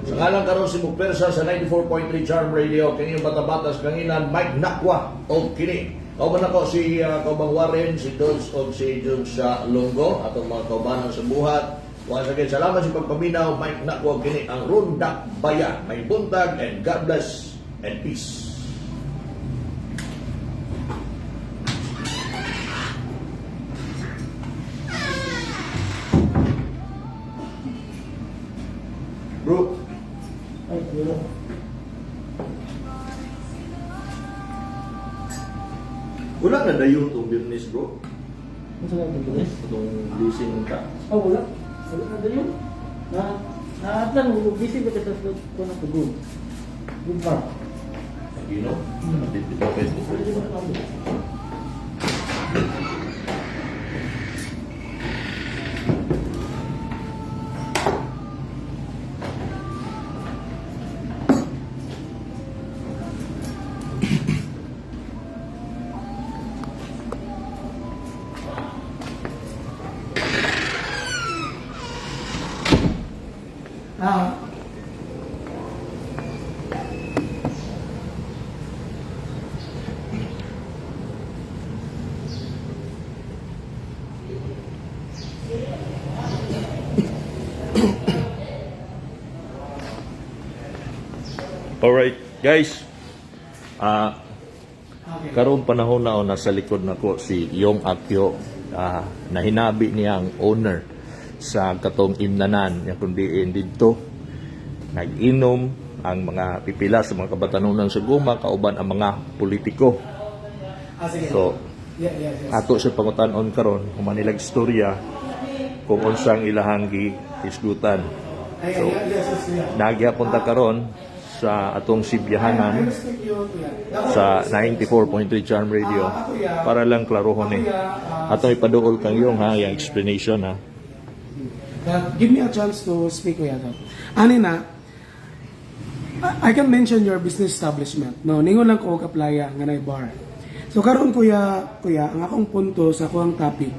Sa ngalan karon si Mugpersa sa 94.3 Charm Radio, kini yung batabatas kanginan Mike Nakwa o kini. Kauban ako si Kaubang Warren, si Dodge o si Jun sa Lunggo, atong mga kaubanan sa buhat. Once again, salamat sa pagpaminaw. Mike Nakwa o kini ang Rundak Bayan. May buntag and God bless and peace. Bro, Ay, bro. wala na dayon itong business, bro. Ano sa lang ito? Itong leasing ka. Oh, wala. Wala na yun. Naatlan, busy ba kita sa ko na tugon? Good bar. You know? Dito Facebook. Pwede ba na Ah, Alright, guys. okay. Karong panahon na nasa likod nako si Yong Akyo, na hinabi niya ang owner sa katong imnanan nga kundi dito nag-inom ang mga pipila sa mga kabatanunan sa Guma kauban ang mga politiko. Sige. So, Yes. ato sa pangutanon karon humanilag istorya kung unsang ilahang gihisgutan. So, Yes. nagyapon ta karon sa atong sibyahanan sa 94.3 Charm Radio para lang klarohon atong ipaduol kang yung yung explanation ha. Give me a chance to speak, Kuya. Ani na, I can mention your business establishment. No, ningon lang ko kaplaya nga nay bar. So karon kuya, ang akong punto sa akong topic.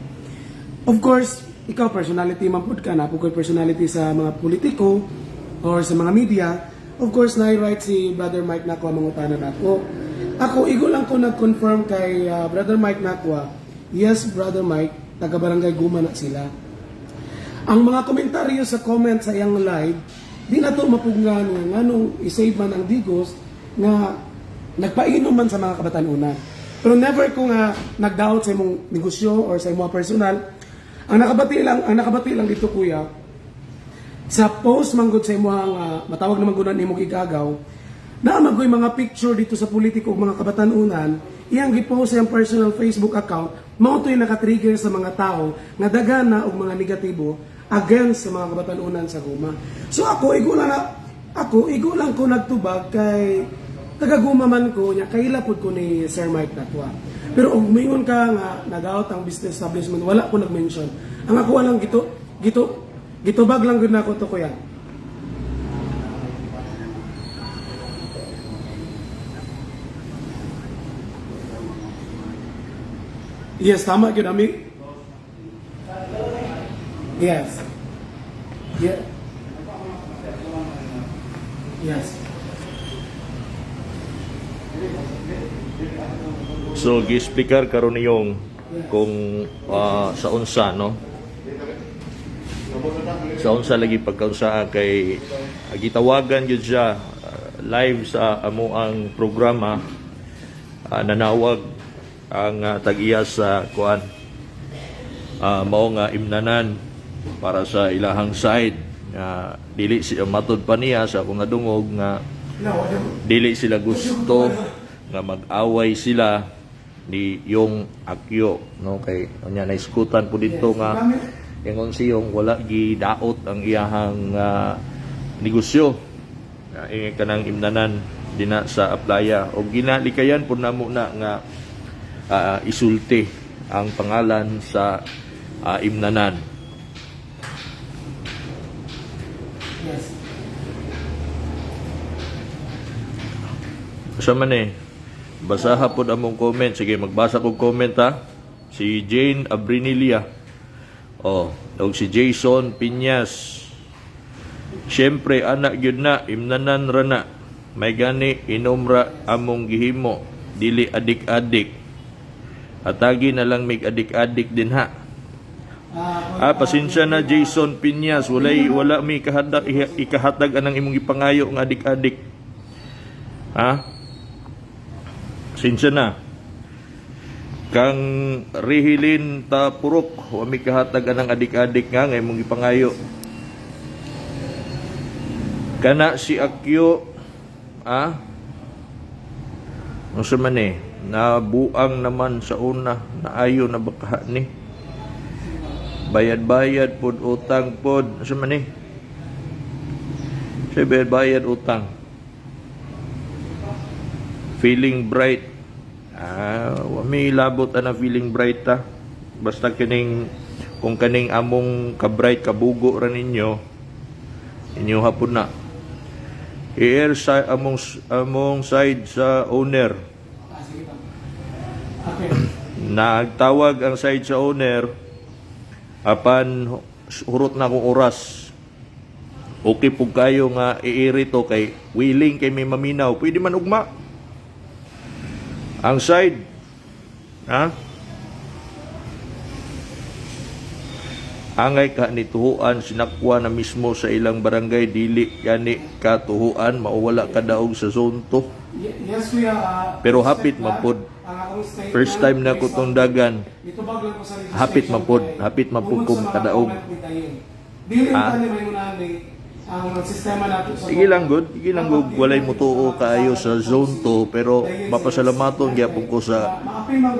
Of course, ikaw personality man pud ka na, pugod personality sa mga politiko or sa mga media. Of course, na-write si Brother Mike Nakwa mangutanan ako. Ako, igo lang ko nag-confirm kay Brother Mike Nakwa. Yes, Brother Mike, taga-barangay Guma na sila. Ang mga komentaryo sa comment sa iyang live, di na to mapugnan nga nganong isave man ang digos nga nagpainom man sa mga kabatanunan. Pero never ko nga nag-doubt sa imong negosyo or sa imong personal. Ang nakabati lang dito kuya, sa post manggod sa imong matawag naman gunan imong igagaw, na magoy mga picture dito sa politiko ug mga kabatanunan, iyang gipost sa iyang personal Facebook account, mao to'y naka-trigger sa mga tao nga dagana og mga negatibo against sa mga kabatanunan sa Guma. So ako igo lang ko nagtubag kay taga-Guma man ko nya kailapod ko ni Sir Mike Nakwa. Pero og mingon ka nga nag-out ang business establishment, wala ko nag-mention. Ang ako lang gitubag lang gud nako to kuya. Yes, tama gyud ami. Yes. Yeah. Yes. So gi-speaker karon niyong kung sa unsa no. Sa unsa lagi pagkaunsa kay gitawagan gyud siya live sa amo ang programa nanawag ang tag-iya sa kuan mao nga imnanan para sa ilahang side dili siya matud pa niya sa akong nadungog nga dili sila gusto nga mag-away sila ni Yong Akyo no kay nya naiskutan po dito nga ingon siyong wala gidaot ang iyahang negosyo kanang imnanan dina sa Aplaya o ginalikayan po namo na nga isulti ang pangalan sa imnanan. Yes. Sa man basaha po among comment. Sige, magbasa kong comment ha. Si Jane Abrinilia. O si Jason Piñas. Siyempre, anak yun na, imnanan ra na. May gani, inomra among gihimo. Dili adik-adik. Atagi na lang mig adik-adik din ha. Pasensya na Jason Piñas. Wala may ikahatag anang imong ipangayo ng adik-adik. Ha? Pasensya na. Kang Rihilin Tapurok, wami kahatag anang adik-adik nga ngay mong ipangayo. Kana si Akyo, ano sa man nabuang naman sa una, naayo na baka ni. Bayad-bayad pod utang pod, ano sa man Sa bayad-bayad utang. Feeling bright. Wami labot na feeling bright ta. Basta kung kaning among ka-bright kabugo ra ninyo hapon na. I-air sa among side sa owner. Okay. Nagtawag ang side sa owner apan hurot na akong oras. Okay po kayo nga iirito kay willing kay may maminaw. Pwede man ugma. Ang side, ha? Angay ka ni tuhuan sinakwa na mismo sa ilang barangay dili yani ka tuhuan mauwala ka daog sa zone 2. Yes, kuya. Pero hapit mapod. First time na ko tong dagan. Hapit mapod kung kadaog. Dili Ah. tani may unani ang sistema nato sa Sige lang good, walay mo tuo kaayo sa zone 2 pero mapasalamaton gyapon ko sa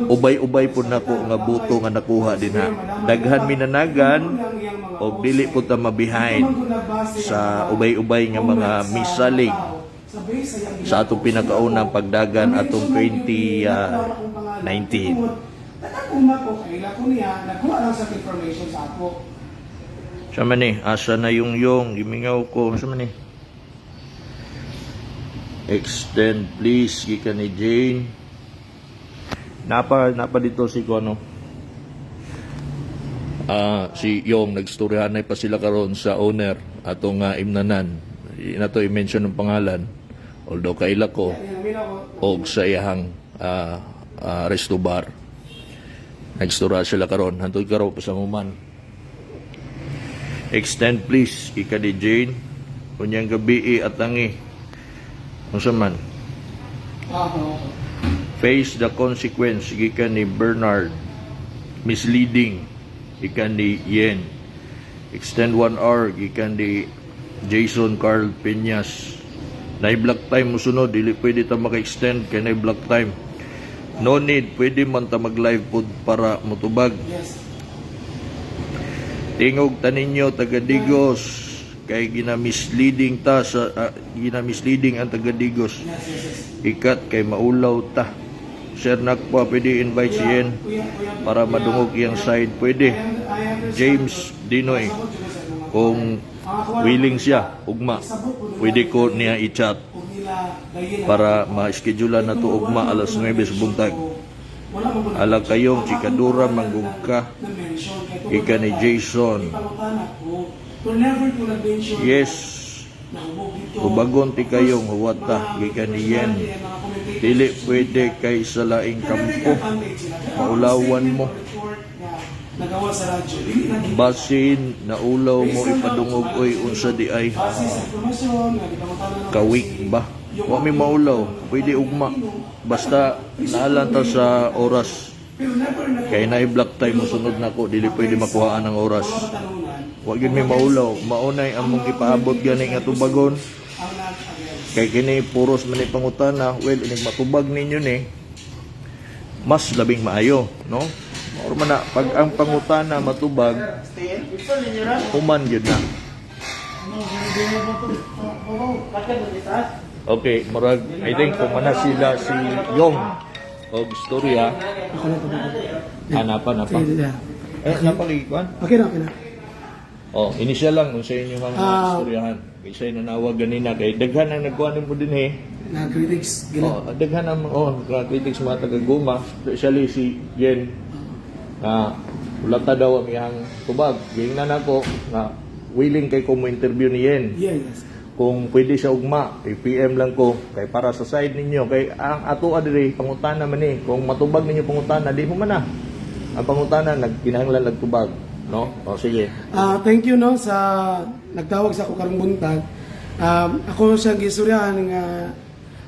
ubay-ubay po nako nga buto nga nakuha din ha. Daghan minanagan og dili po ta ma-behind sa ubay-ubay nga mga misalig sa atong pinakaunang pagdagan atong 2019. Nagkakuma ko kay ko niya nagkuha lang sa information sa ako. Sama ni, asa na yung gimingaw ko. Sama ni. Extend please, gikan ni Jane. Napa dito si Kono. Si Yung nagstoryahanay pa sila karon sa owner atong imnanan. Nato i-mention ng pangalan. Although kaila ko og sa iyang resto bar. Nagstorya sila karon, hantod karon pa sa muman. Extend please, ika di Jane. Kunyang gabi at tangi. Kung man. Face the consequence, ika ni Bernard. Misleading, ika ni Yen. Extend 1 hour, ika ni Jason Carl Peñas. Na-block time mo sunod, dili pwede ta maka-extend kay na-block time. No need, pwede man ta mag-live pod para mutubag. Yes. Tingog taninyo taga-Digos kay ginamisleading ta sa ginamisleading ang taga-Digos. Ikat kay maulaw ta. Sir Nakpa, pwede invite si Yen para madungog iyang side. Pwede. James Dinoy, kung willing siya, ugma. Pwede ko niya i-chat para ma-schedule na to ugma alas 9 sa buntag. Ala kayong chikadura manggugka. Ika ni Jason. Yes. Ubagon ti kayong huwata. Ika ni Yen. Dili pwede kay sa laing kampo. Maulawan mo. Basin na ulaw mo ipadungog oy unsa di ay kawik ba? Wa mi maulaw, pwede ugma. Basta naalan ta sa oras. Kay na i-block time mo sunod nako, dili pwede makuhaan ang oras. Wa gyud mi maulaw, maunay among ipaabot gani nga tubagon. Kay kini puros man ni pangutana, well inig matubag ninyo ni mas labing maayo, no? Or man na pag ang pangutana matubag, human gyud na. Okay, murag I think pumana sila si Yong og storya. Hanapan apa? Napakikuan? Okay na. Oh, initial lang kung sa inyo ang istoryahan. Kay sa nanawag ganina kay daghan ang nagkuan mo din Na critics Oh, daghan ang critics mga taga-Guma, especially si Jen na ulata daw ang iyang tubag. Gingnan ako na willing kay ko mo interview ni Yen. Yes. Kung pwede siya ugma, PM lang ko kay para sa side ninyo kay ang ato adiri pangutana man ni kung matubag ninyo pangutana di mo man na ang pangutana nagkinahanglan nagtubag, no? O sige. Thank you no sa nagtawag sa ako karong buntag. Ako siya gisuryahan nga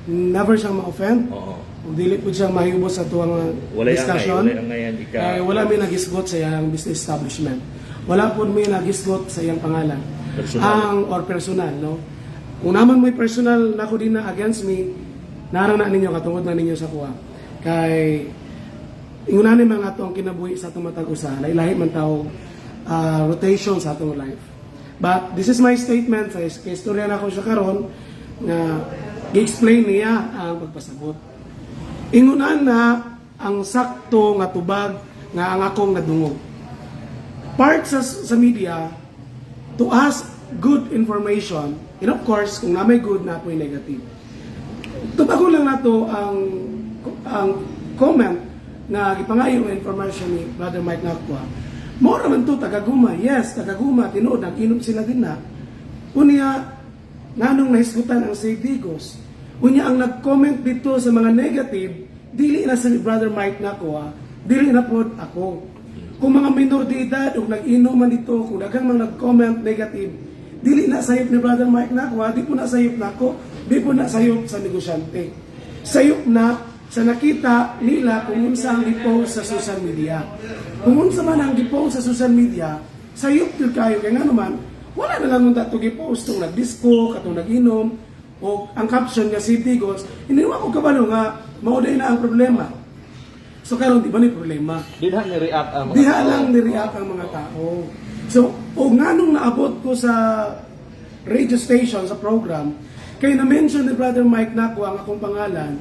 never siyang ma-offend. Oo. Ug dili pud siyang mahibot sa tuwang discussion. Wala ngayon Wala may nagisgot sa iyang business establishment. Wala pud may nagisgot sa iyang pangalan. Personal. Or personal, no? Kung naman may personal na ko din na against me, narana ninyo, katungod na ninyo sa kuha. Kay, ingunanin mga ito ang kinabuhi sa itong matag usa, lahi man tao rotation sa itong life. But this is my statement, sa istorya na ko siya karon na gi-explain niya ang pagpasabot. Ingunan na ang sakto nga tubag nga ang akong nadungog. Part sa media, to ask good information, and of course, kung na may good, na may negative. Tubago lang na to ang comment na ipangayo ang information ni Brother Mike Nakwa. Mora man to, taga-Guma. Yes, taga-Guma, tinuod, nag-inom sila din na. Unya, nanong nahisgutan ang St. Digos. Unya, ang nag-comment dito sa mga negative, dili na sa Brother Mike na ko, dili na po ako. Kung mga minor de edad, o nag-inom man dito, kung daghang mga nag-comment negative, dili na sayop ni Brother Mike na ko, di po na sayop na ako, di po na sayop sa negosyante. Sayop na sa nakita nila kung unsa ang gipost sa social media. Kung unsa man ang gipost sa social media, sayop yun kayo. Kaya nga naman, wala na lang unta ito gipost kung nag-disco, katong nag-inom, o ang caption nga si Digos, hindi naman ko kabalo nga, mauday na ang problema. So karon di ba ni problema? Diha ni-react ang mga Diha tao. lang ni-react ang mga tao. So, o nga nung naabot ko sa radio station, sa program, kaya na-mention ni Brother Mike Nako ang akong pangalan,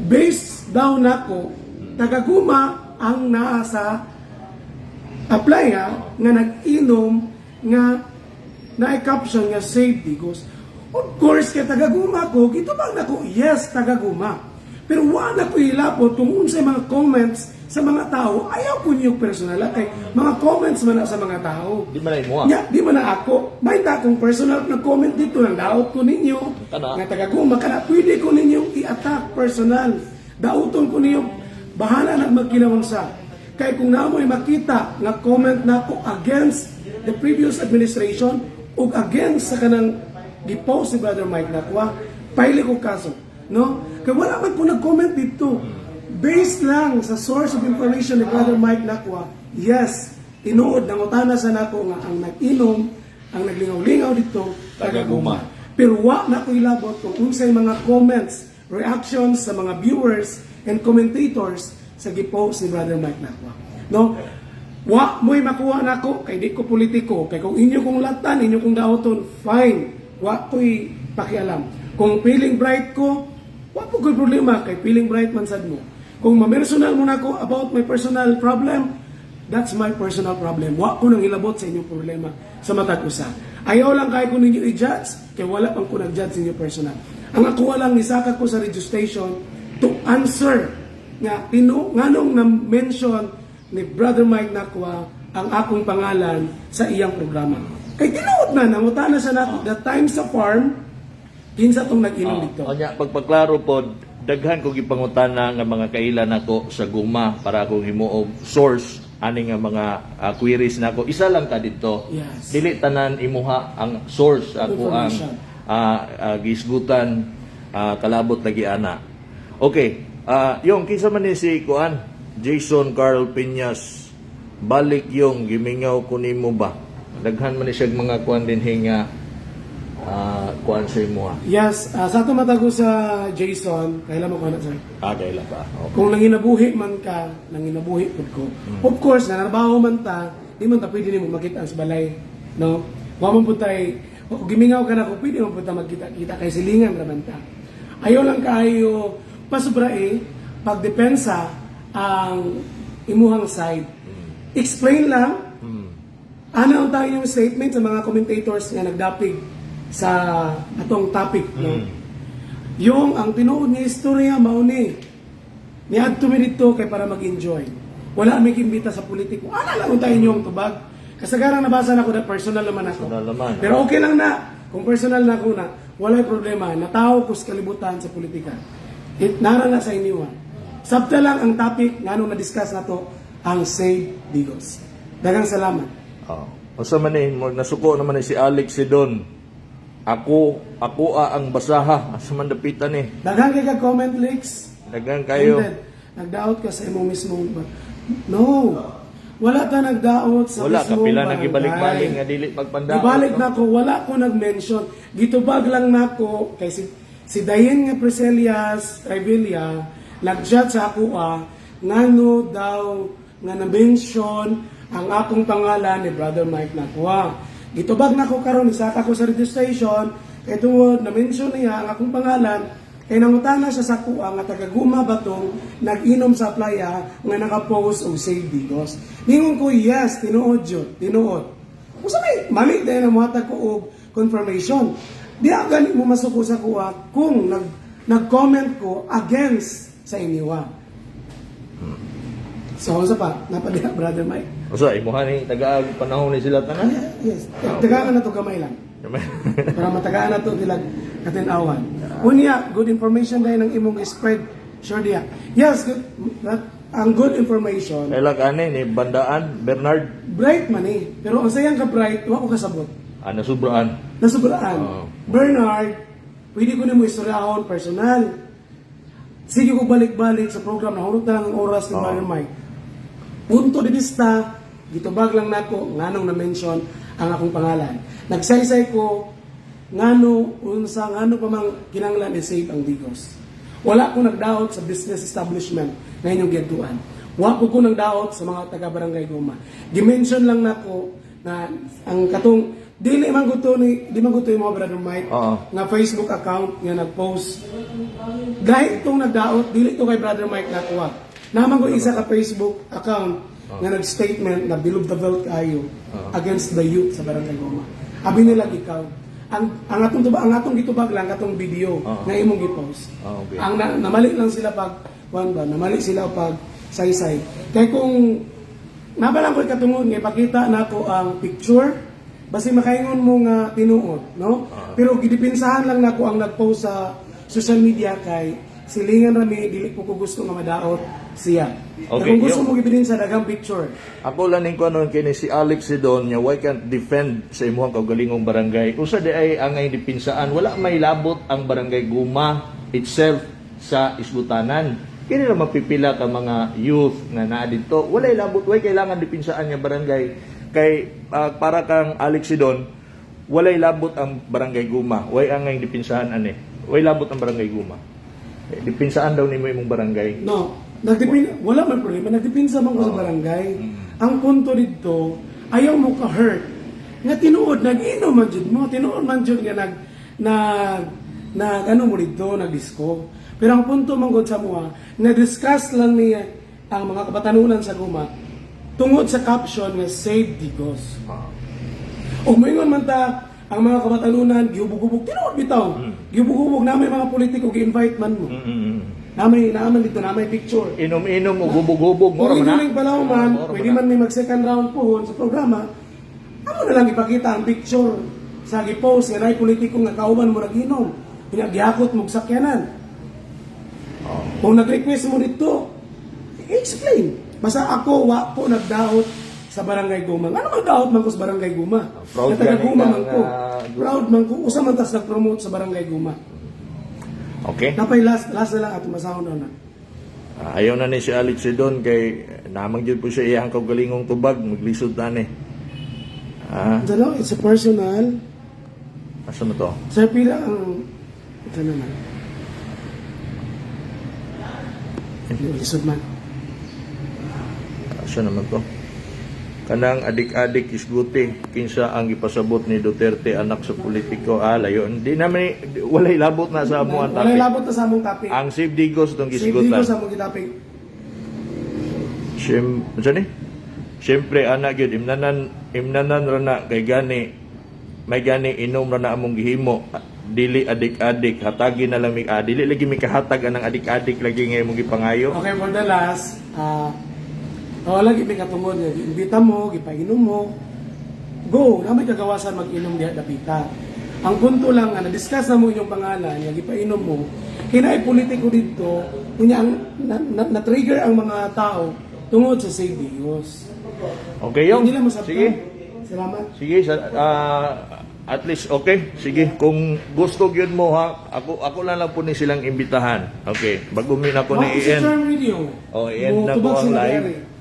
based daw nako, tagaguma ang naasa apply nga nag-inom nga na-caption nga Save Digos. Of course, kaya tagaguma ko, ito bang nako, yes, tagaguma. Pero wala ko ilapot kung unsay mga comments sa mga tao, ayaw ko niyo personal kay mga comments man na sa mga tao. Di man na imo. Nya, di man na ako. May akong personal na comment dito, nang daot ko ninyo. Kana. Nga tagaguma, kana pwede ko ninyo i-attack personal. Daoton ko ninyo, bahala na magkinawang sa. Kaya kung naamoy makita nga comment na ako against the previous administration o against sa kanang gipost si Brother Mike Nakwa, paili ko kaso. No? Kaya wala man po nag-comment dito. Based lang sa source of information ni Brother Mike Nakwa, yes, tinuod, nangutana sa nako nga ang nag-inom, ang naglingaw-lingaw dito, Tagaguma. Pero wa na ko ilabot kung unsay mga comments, reactions sa mga viewers and commentators sa gipost ni Brother Mike Nakwa. No? Wa mo'y makuha nako kay di ko politiko. Kay kung inyo kong latan, inyo kong daoton, fine. Wa ko'y pakialam. Kung feeling bright ko, wa po ko'y problema kay feeling bright man sad mo. Kung ma-personal mo na ko about my personal problem, that's my personal problem. Wa ko nang ilabot sa inyong problema sa matag usa. Ayaw lang kay ko ninyo i-judge, kay wala pang ko nag-judge sa inyo personal. Ang ako lang nisaka ko sa radio station to answer nga nganong na-mention ni Brother Mike Nakwa ang akong pangalan sa iyang programa. Kay tinuod na, nangutana sa nato, the time sa farm, kinsa tong nag-inom dito. Anya pagpaklaro pod, daghan ko gipangutana nga mga kailan nako sa guma para akong himuog source ani nga mga queries nako. Isa lang ta dito. Yes. Dili tanan imuha ang source ako ang Information. gisgutan kalabot lagi ana. Okay, yung kinsa man ni si kuan Jason Carl Piñas, balik yung gimingaw ko nimo ba? Daghan man ni siya mga kuan din hinga kuan sa imo. Yes, sa ato matago sa Jason, kailan mo ko na sir? Kailan ba? Okay. Kung nanginabuhi man ka, nanginabuhi pud ko. Of course, nanarbaho man ta, di man ta pwede nimo makita sa balay, no? Wa man pud tay, kung gimingaw ka na ko, pwede man pud ta magkita-kita kay silingan ra man ta. Ayaw lang kayo pasubrae pagdepensa ang imuhang side. Explain lang ano ang tayo yung statement sa mga commentators nga nagdapig sa atong topic, no? Yung ang tinuod ni istorya mauni. Niadto mi dito kay para mag-enjoy. Wala may kimbita sa politiko. Ana lang tayo inyong tubag. Kasagaran nabasa na ko na personal naman ako. Personal naman. Pero okay lang na. Kung personal na ako na, wala problema. Nataw ko sa kalibutan sa politika. Nara na sa inyo. Sabta lang ang topic nga nung na-discuss na to, ang Save Digos. Dagang salamat. Usa man ni nasuko naman ni si Alex Sidon. Ako ang basaha asa man dapitan ni. Daghang kay ka comment leaks. Daghan kayo. And then, nagdaot ka sa imo mismo. No. Wala ta nagdaot sa Wala ka mismong pila barangay. nagibalik-balik nga dili magpandaot. Ibalik no? na ko, wala ko nag-mention. Gitubag lang na ko kay si Dayen nga Preselias Revilla nag-chat sa ako ngano daw nga na-mention ang akong pangalan ni Brother Mike Nakwa. Gitubag na ko karon isaka ko sa radio station kay tungod na-mention niya ang akong pangalan kay nangutana siya sa kuha nga taga-Guma Batong nag-inom sa playa nga naka-post og Save Digos. Ningon ko yes, tinuod yun, tinuod. Kung sa may mali dahil na muhatag ko og confirmation. Di agad mo masuko sa kuha kung nag-comment ko against sa iniwa. So, sa pa, napadiha, Brother Mike. Usa imuha ni taga panahon ni sila tanan. Yes, tagaan na to kamay lang. Para matagaan na to nila katinawan. Unya, good information dahil ng imong spread. Sure diya. Yes, good. Ang good information. Kailag ani ni Bandaan Bernard Bright man eh. Pero ang sayang ka bright, wala ko kasabot. nasubraan. Nasubraan. Oo. Bernard, pwede ko na mo istoryahon personal. Sige ko balik-balik sa program na hunot na lang ang oras ni Oo. Brother Mike. Punto de vista, gitubag lang nako nganong na-mention ang akong pangalan. Nagsaysay ko ngano unsa ngano pa mang kinahanglan i-save ang Digos. Wala ko nagdaot sa business establishment na inyong giadtuan. Wa ko nagdaot sa mga taga Barangay Guma. Dimension lang nako na ang katong di man gusto yung mga Brother Mike Oo. na Facebook account nga nag-post. Dahil itong nagdaot, dili ito kay Brother Mike nakuha. Naman ko isa ka Facebook account nga nag-statement na below the belt kayo against the youth sa Barangay Guma. Abi nila ikaw. Ang atong gitubag lang katong video nga imong gi-post. Okay. Ang namali lang sila pag namali sila pag saysay. Kaya kung nabalang ko katungod nga ipakita nako ang picture basi makaingon mo nga tinuod, no? Pero gidipinsahan lang nako ang nag-post sa social media kay silingan rami dili ko gusto nga madaot siya. Okay, Kung gusto yung- mo gibidin sa dagang picture. Ako lang ning kuno kini si Alex Sidon nya why can't defend sa imong kaugalingong barangay. Usa di ay ang dipinsaan wala may labot ang Barangay Guma itself sa isbutanan. Kini ra mapipila ka mga youth nga naa dito. Wala labot way kailangan dipinsaan nga barangay kay para kang Alex Sidon walay labot ang Barangay Guma. Way ang dipinsahan ani. Way labot ang Barangay Guma. Dipinsaan daw nimo imong barangay. No, wala man problema, nagdipinsa man ko sa barangay. Ang punto dito, ayaw mo ka-hurt. Nga tinuod, nag-inom man jud mo, tinuod man jud nga ano mo dito, nag-disco. Pero ang punto man gud sa mua, na-discuss lang niya ang mga kabatanunan sa Guma tungod sa caption nga Save Digos. O moingon man ta, ang mga kabatanunan, gihubog-hubog, tinuod bitaw. Gihubog-hubog namin mga politiko, gi-invite man mo. Naman dito, naman picture. Inom-inom o gubog-gubog mo Kung ra inuling palaw man, pwede man may mag-second round po sa programa, ako na lang ipakita ang picture sa gipost nga na'y politiko nga kauban mo nag-inom. Pinagihakot mo sakyanan. Kung nag-request mo dito, explain. Basta ako, wa po nagdaot sa Barangay Guma. Ano mang daot man ko sa Barangay Guma? Proud Na taga gani Guma ka man ko. nga, Proud man ko. Usa man tas nag-promote sa Barangay Guma. Okay? Napay last na lang at masahon na. Ayaw na ni si Alex Sidon kay namang jud po siya iyang kaugalingong tubag maglisod na ni. Dalo, it's a personal. Asa mo to? Sir, pila ang... Ito naman. Lisod man. Asa naman to? Kanang adik-adik isguti kinsa ang ipasabot ni Duterte anak sa politiko layo. Hindi naman walay labot na sa amuan Walay topic. labot na sa among topic. Ang Save Digos tong Save dito gisgutan. sa among topic. Siyempre anak gyud imnanan ra na kay gani may gani inom ra na among gihimo. Dili adik-adik hatagi na lang dili lagi mi kahatag anang adik-adik lagi nga imong gipangayo. Okay, for the last, lagi may katungod nga, imbita mo, gipainom mo, go, na may kagawasan mag-inom diha dapita. Ang punto lang nga, na-discuss na mo inyong pangalan, nga gipainom mo, kinaay politiko dito, kunya ang na-trigger ang mga tao tungod sa Save Digos. Okay yung. Hindi lang masabtan. Sige. Salamat. Sige, at least okay. Sige, kung gusto gyud mo ha, ako lang po ni silang imbitahan. Okay, bago min ako ni Si Ian. Charm Radio. Oh, i-end na po Tubag ang sila live. nangyari.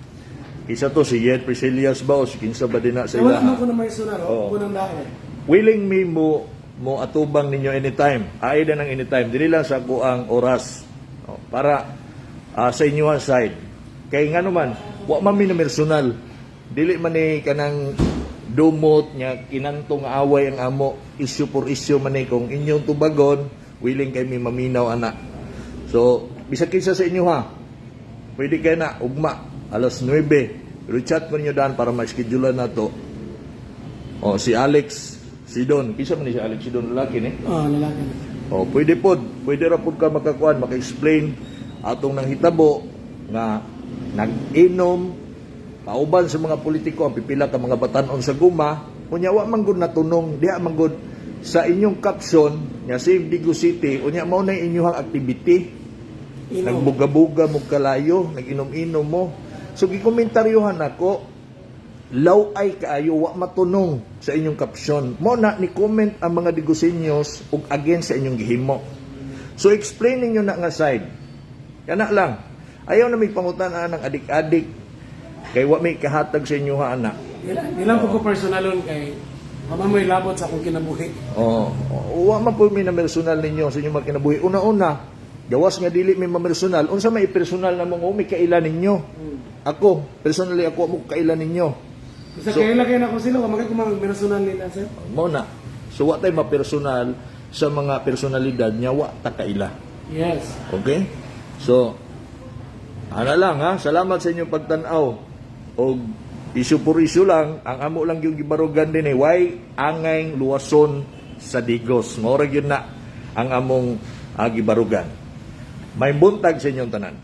Isa to si Yed Priscilias ba o si kinsa ba din na sa Wala ila? man ko na may sunar, Oo. kunang lahat. Willing me mo atubang ninyo anytime. Ay na ng anytime. Dili lang sa ako ang oras. Para sa inyo side. Kay nga naman, wa man mi na personal. Dili man ni kanang dumot nya kinantong away ang amo issue for issue man ni kung inyong tubagon willing kay mi maminaw ana. So bisag kinsa sa inyo ha. Pwede kay na ugma alas 9. Pero chat ko ninyo daan para ma-schedule na to. O si Alex Sidon. Kinsa man ni si Alex Sidon lalaki ni? Lalaki na. O pwede ra pud ka makakuan maka-explain atong nang hitabo nga nag-inom, pauban sa mga politiko, ang pipila ka mga batanon sa guma, unya wa man gud natunong, diha man gud sa inyong caption, nga Save Digo City, unya mao na inyong activity. Nagbuga-buga mo kalayo, nag-inom-inom mo. So, gikomentaryohan ako, law ay kaayo, wa matunong sa inyong caption. Mo na ni-comment ang mga Digosenyos ug against sa inyong gihimo. So, explain ninyo na nga side. Kana lang. Ayaw na may pangutan-an ng adik-adik. Kay wa may kahatag sa inyo ha, anak. Ilang ko personalon kay Mama mo'y labot sa akong kinabuhi. Wa man po may na personal ninyo sa inyong mga kinabuhi. Una-una, gawas nga dili may personal. Unsa may personal na mo may kailan ninyo? Ako, personally ako mo kailan ninyo. Sa kailan kayo na ko sila, wag magay personal nila, sir. Mao na. So wa tay ma-personal sa mga personalidad niya wa ta kaila. Yes. Okay? So ana lang ha, salamat sa inyong pagtan-aw. Og isu por isu lang, ang amo lang yung gibarugan din why angay luwason sa Digos. Mao ra gyud na ang among gibarugan. May buntag sa inyong tanan.